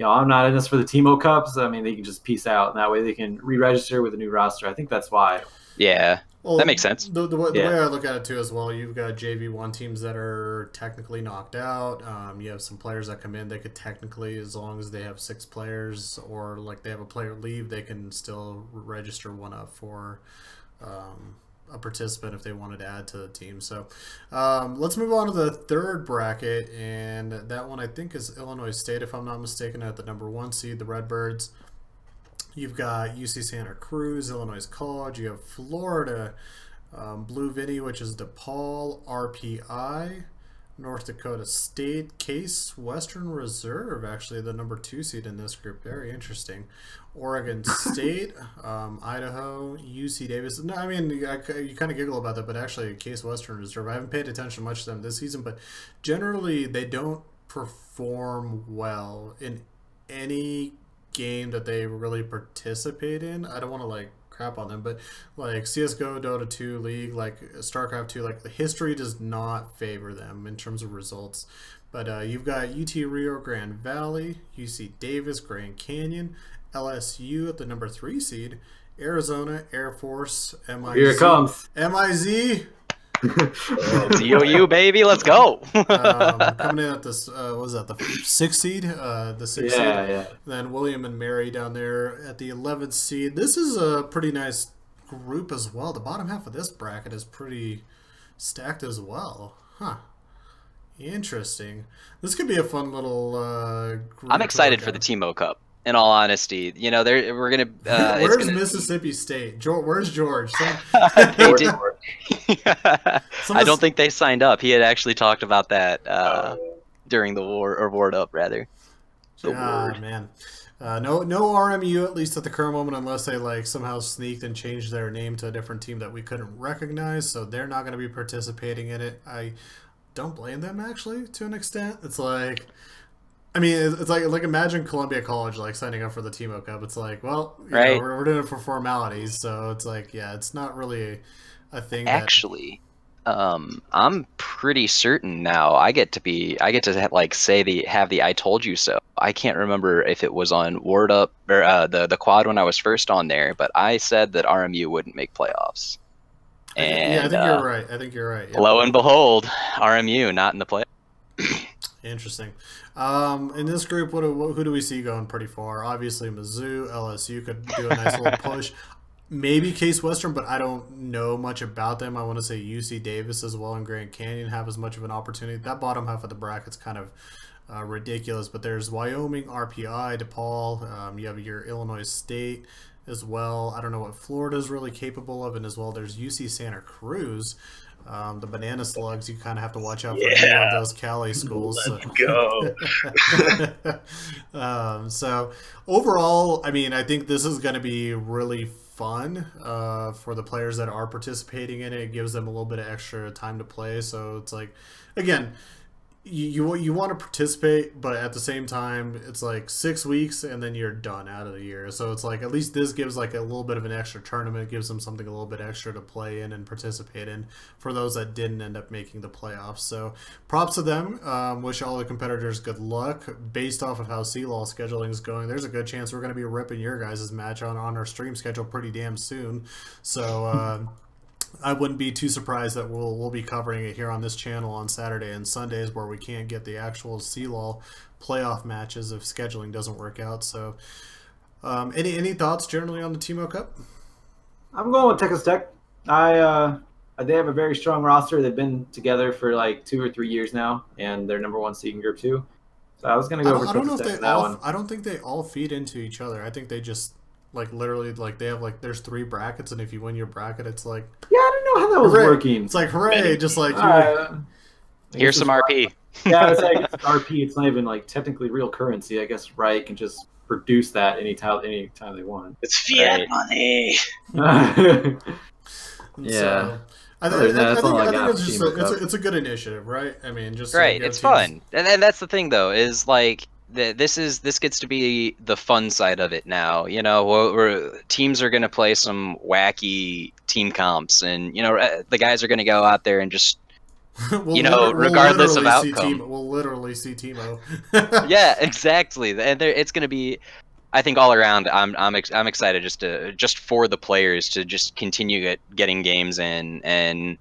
I'm not in this for the Teemo Cups. They can just peace out, and that way they can re-register with a new roster. I think that's why.
Yeah, that makes sense.
The way I look at it too as well, you've got JV1 teams that are technically knocked out. You have some players that come in. They could technically, as long as they have 6 players or like they have a player leave, they can still register one up for a participant if they wanted to add to the team. So let's move on to the third bracket, and that one I think is Illinois State, if I'm not mistaken, at the number 1 seed, the Redbirds. You've got UC Santa Cruz, Illinois College. You have Florida Blue Vinny, which is DePaul, RPI, North Dakota State, Case Western Reserve, actually the number 2 seed in this group. Very interesting. Oregon State, Idaho, UC Davis. No, you kind of giggle about that, but actually Case Western Reserve, I haven't paid attention much to them this season, but generally they don't perform well in any game that they really participate in. I don't want to like crap on them, but like CSGO, Dota 2, League, like StarCraft 2, like the history does not favor them in terms of results. But you've got UT Rio Grande Valley, UC Davis, Grand Canyon, LSU at the number 3 seed, Arizona Air Force, MIZ.
Here it comes.
MIZ.
ZOU, baby, let's go.
Coming in at this, what was that, the 6th seed? The 6th seed.
Yeah.
Then William and Mary down there at the 11th seed. This is a pretty nice group as well. The bottom half of this bracket is pretty stacked as well. Huh. Interesting. This could be a fun little group.
I'm excited for the Timo Cup. In all honesty, you know, we're gonna.
Where's Mississippi State? Where's George?
They did. I don't think they signed up. He had actually talked about that during the Ward Up rather.
Man. No RMU, at least at the current moment, unless they like somehow sneaked and changed their name to a different team that we couldn't recognize. So they're not going to be participating in it. I don't blame them, actually, to an extent. It's like, I mean, it's like imagine Columbia College like signing up for the Timo Cup. It's like, well, you know, we're doing it for formalities, so it's like, yeah, it's not really a thing.
Actually, I'm pretty certain now. I get to like have the "I told you so." I can't remember if it was on Ward Up or the quad when I was first on there, but I said that RMU wouldn't make playoffs. And
I think you're right. I think you're right. Yep.
Lo and behold, RMU not in the play.
Interesting. In this group, who do we see going pretty far? Obviously, Mizzou, LSU could do a nice little push. Maybe Case Western, but I don't know much about them. I want to say UC Davis as well and Grand Canyon have as much of an opportunity. That bottom half of the bracket's kind of ridiculous, but there's Wyoming, RPI, DePaul. You have your Illinois State as well. I don't know what Florida's really capable of, and as well there's UC Santa Cruz. The Banana Slugs, you kind of have to watch out for any of those Cali schools.
Let's go.
So overall, I mean, I think this is going to be really fun for the players that are participating in it. It gives them a little bit of extra time to play. So it's like, again, you want to participate, but at the same time, it's like 6 weeks and then you're done out of the year. So it's like, at least this gives like a little bit of an extra tournament. It gives them something a little bit extra to play in and participate in for those that didn't end up making the playoffs. So props to them. Wish all the competitors good luck. Based off of how CLoL scheduling is going, there's a good chance we're going to be ripping your guys' match on our stream schedule pretty damn soon. So I wouldn't be too surprised that we'll be covering it here on this channel on Saturday and Sundays where we can't get the actual CLoL playoff matches if scheduling doesn't work out. So any thoughts generally on the Timo Cup?
I'm going with Texas Tech. They have a very strong roster. They've been together for like 2 or 3 years now, and they're number 1 seed in Group 2. So I was going to go over Texas Tech in that one.
I don't think they all feed into each other. I think they just like literally like they have like there's 3 brackets, and if you win your bracket, it's like
I don't know how that was working.
It's like hooray, just like
here's some RP.
Yeah, it's like it's RP. It's not even like technically real currency. I guess Riot can just produce that anytime they want.
It's fiat money.
Yeah.
I think it's a good initiative, right? I mean, just
right. It's fun, and that's the thing though is like. This gets to be the fun side of it now. You know, teams are going to play some wacky team comps, and you know the guys are going to go out there and just regardless of outcome,
we'll literally see Timo.
Yeah, exactly, and it's going to be. I think all around, I'm excited just for the players to just continue getting games in, and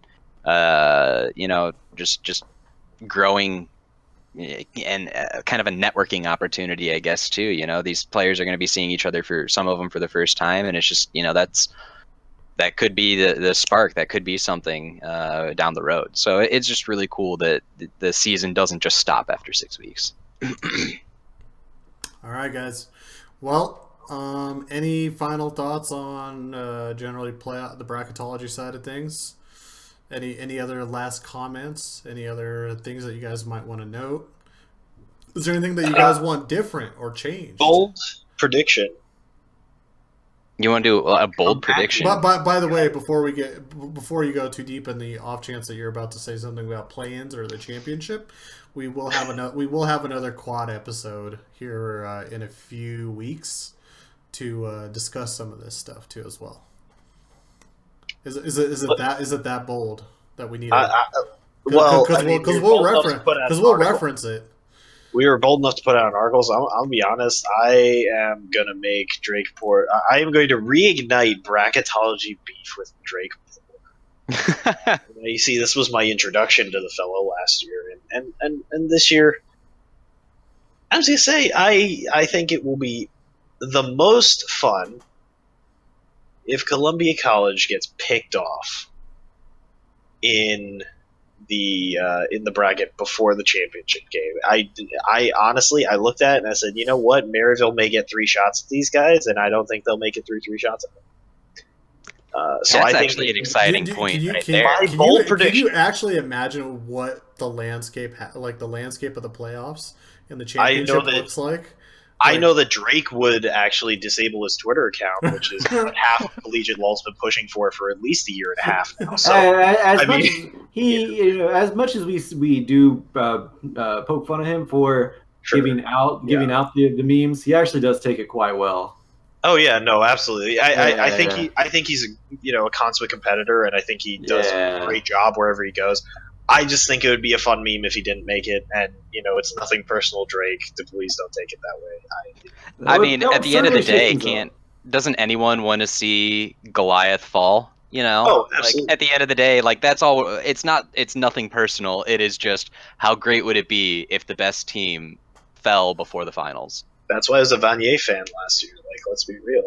just growing. And kind of a networking opportunity, I guess, too. You know, these players are going to be seeing each other some of them for the first time, and it's just, you know, that could be the spark, that could be something down the road. So it's just really cool that the season doesn't just stop after 6 weeks.
All right, guys. Well, any final thoughts on generally the bracketology side of things? Any other last comments? Any other things that you guys might want to note? Is there anything that you guys want different or changed?
Bold prediction.
You want to do a bold prediction?
By the way, before you go too deep in the off chance that you're about to say something about play-ins or the championship, we will have another quad episode here in a few weeks to discuss some of this stuff too as well. Is it that bold that we need?
Well,
because we'll reference it.
we were bold enough to put out an article. So I'll be honest. I am gonna make Drake Port. I am going to reignite bracketology beef with Drake. You see, this was my introduction to the fellow last year, and this year, I was gonna say I think it will be the most fun if Columbia College gets picked off in the bracket before the championship game. I honestly I looked at it and I said, you know what, Maryville may get 3 shots at these guys, and I don't think they'll make it through 3 shots at them. So
That's
I think
actually an exciting point right there.
Can you actually imagine what the landscape, like the landscape of the playoffs and the championship looks like?
I know that Drake would actually disable his Twitter account, which is what half of Collegiate LoL's been pushing for at least a year and a half now. So,
as much as we do poke fun at him for giving out the memes, he actually does take it quite well.
Oh yeah, no, absolutely. I think he's a consummate competitor, and I think he does a great job wherever he goes. I just think it would be a fun meme if he didn't make it, and it's nothing personal, Drake. Please don't take it that way.
I mean, at the end of the day, doesn't anyone want to see Goliath fall?
Oh, absolutely.
Like at the end of the day, like that's all. It's nothing personal. It is just how great would it be if the best team fell before the finals.
That's why I was a Vanier fan last year. Like, let's be real,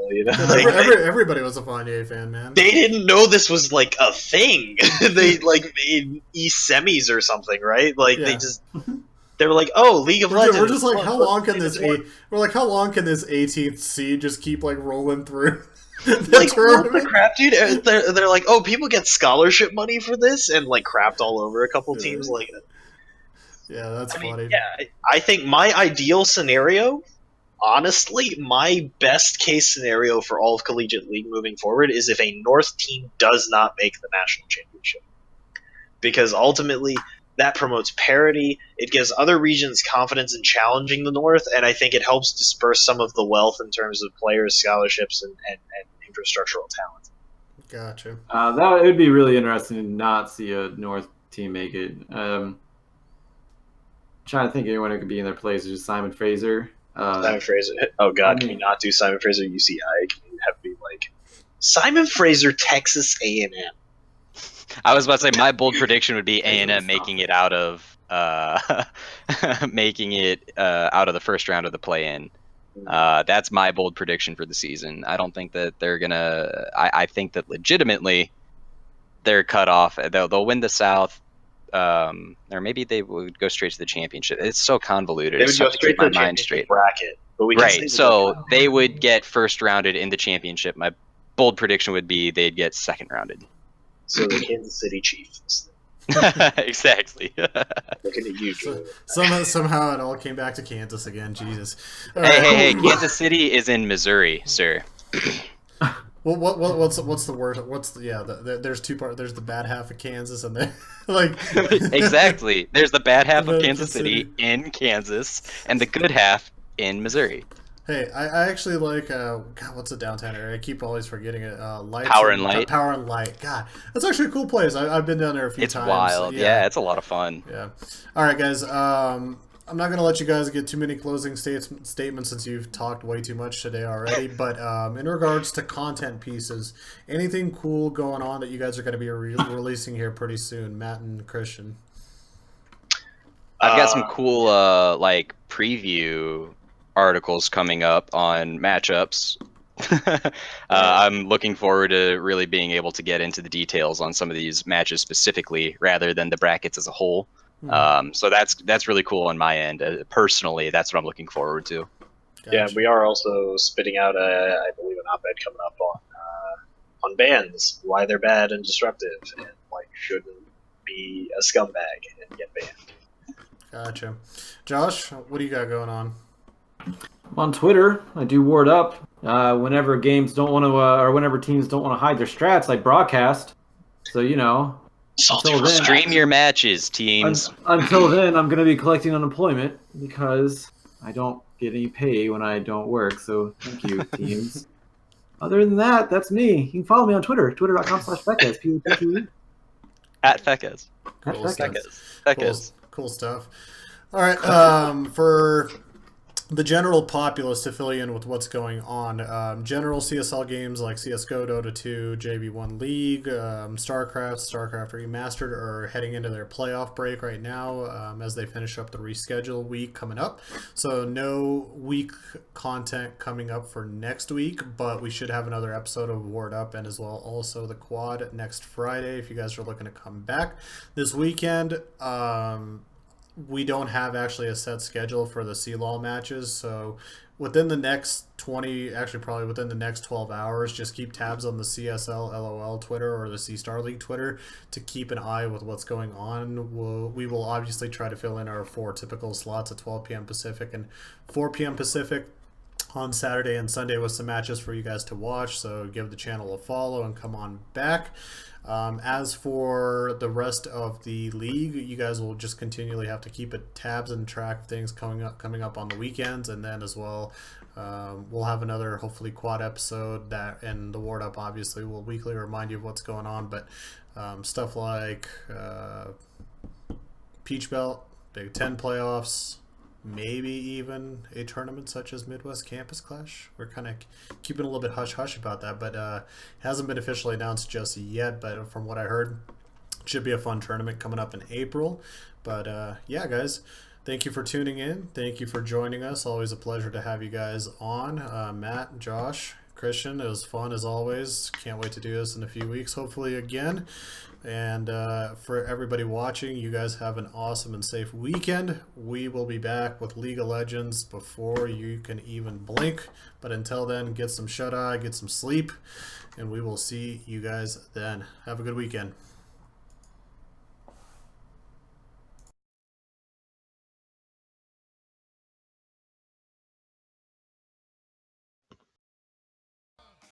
everybody was a Vanier fan, man.
They didn't know this was like a thing. They made East semis or something, right? Like they were like, oh, League of Legends.
We're just like, how long can this 18th seed just keep like rolling through?
What the crap, dude? They're like, oh, people get scholarship money for this, and like crapped all over a couple teams like.
Yeah, that's funny.
Yeah, I think my ideal scenario. Honestly, my best case scenario for all of Collegiate League moving forward is if a North team does not make the national championship. Because ultimately, that promotes parity, it gives other regions confidence in challenging the North, and I think it helps disperse some of the wealth in terms of players, scholarships, and infrastructural talent.
Gotcha.
It would be really interesting to not see a North team make it. Trying to think of anyone who could be in their place. Is just Simon Fraser.
Simon Fraser. Oh God, can we not do Simon Fraser UCI? Can we have be like Simon Fraser Texas A&M?
I was about to say my bold prediction would be A&M making it out of the first round of the play-in. That's my bold prediction for the season. I don't think that they're gonna. I think that legitimately they're cut off. They'll win the South. Or maybe they would go straight to the championship. It's so convoluted.
They would go straight to the championship bracket. But
so they would get first rounded in the championship. My bold prediction would be they'd get second rounded.
So the Kansas City Chiefs.
Exactly.
Looking at you, Joe.
Somehow it all came back to Kansas again. Jesus.
Hey, Kansas City is in Missouri, sir.
Well, what's the worst? There's two parts. There's the bad half of Kansas, and then
exactly. There's the bad half of Kansas City in Kansas, and the good half in Missouri.
Hey, I actually like what's the downtown area? I keep always forgetting it.
Power and Light.
Power and Light. God, that's actually a cool place. I've been down there a few times.
It's wild. Yeah, it's a lot of fun.
Yeah. All right, guys. I'm not going to let you guys get too many closing statements since you've talked way too much today already. But in regards to content pieces, anything cool going on that you guys are going to be releasing here pretty soon, Matt and Christian?
I've got some cool preview articles coming up on matchups. I'm looking forward to really being able to get into the details on some of these matches specifically, rather than the brackets as a whole. So that's really cool on my end. Personally, that's what I'm looking forward to.
Gotcha.
Yeah, we are also spitting out I believe an op-ed coming up on bans, why they're bad and disruptive, and why you shouldn't be a scumbag and get banned.
Gotcha. Josh, what do you got going on?
On Twitter, I do ward up whenever games don't want to, or whenever teams don't want to hide their strats, like broadcast. So until then,
stream your matches, teams.
Until then, I'm going to be collecting unemployment because I don't get any pay when I don't work. So thank you, teams. Other than that, that's me. You can follow me on Twitter, twitter.com/Fekez, P-E-K-E.
At Fekez.
Cool stuff.
Fekez.
Cool stuff. All right. For the general populace to fill you in with what's going on. General CSL games like CSGO, Dota 2, JV1 League, StarCraft Remastered are heading into their playoff break right now as they finish up the reschedule week coming up. So no week content coming up for next week, but we should have another episode of Ward Up and as well also the quad next Friday if you guys are looking to come back. This weekend, we don't have actually a set schedule for the CLoL matches, so within the next 20, actually probably within the next 12 hours, just keep tabs on the CSL LOL Twitter or the C-Star League Twitter to keep an eye with what's going on. We will obviously try to fill in our 4 typical slots at 12 p.m. Pacific and 4 p.m. Pacific on Saturday and Sunday with some matches for you guys to watch, so give the channel a follow and come on back. As for the rest of the league, you guys will just continually have to keep tabs and track things coming up on the weekends, and then as well, we'll have another hopefully quad episode that, and the Ward Up obviously will weekly remind you of what's going on, but stuff like Peach Belt, Big Ten playoffs, maybe even a tournament such as Midwest Campus Clash. We're kind of keeping a little bit hush-hush about that, but it hasn't been officially announced just yet, but from what I heard, it should be a fun tournament coming up in April. But yeah, guys, thank you for tuning in. Thank you for joining us. Always a pleasure to have you guys on. Matt, Josh, Christian, it was fun as always. Can't wait to do this in a few weeks, hopefully again. And for everybody watching, you guys have an awesome and safe weekend. We will be back with League of Legends before you can even blink. But until then, get some shut-eye, get some sleep, and we will see you guys then. Have a good weekend.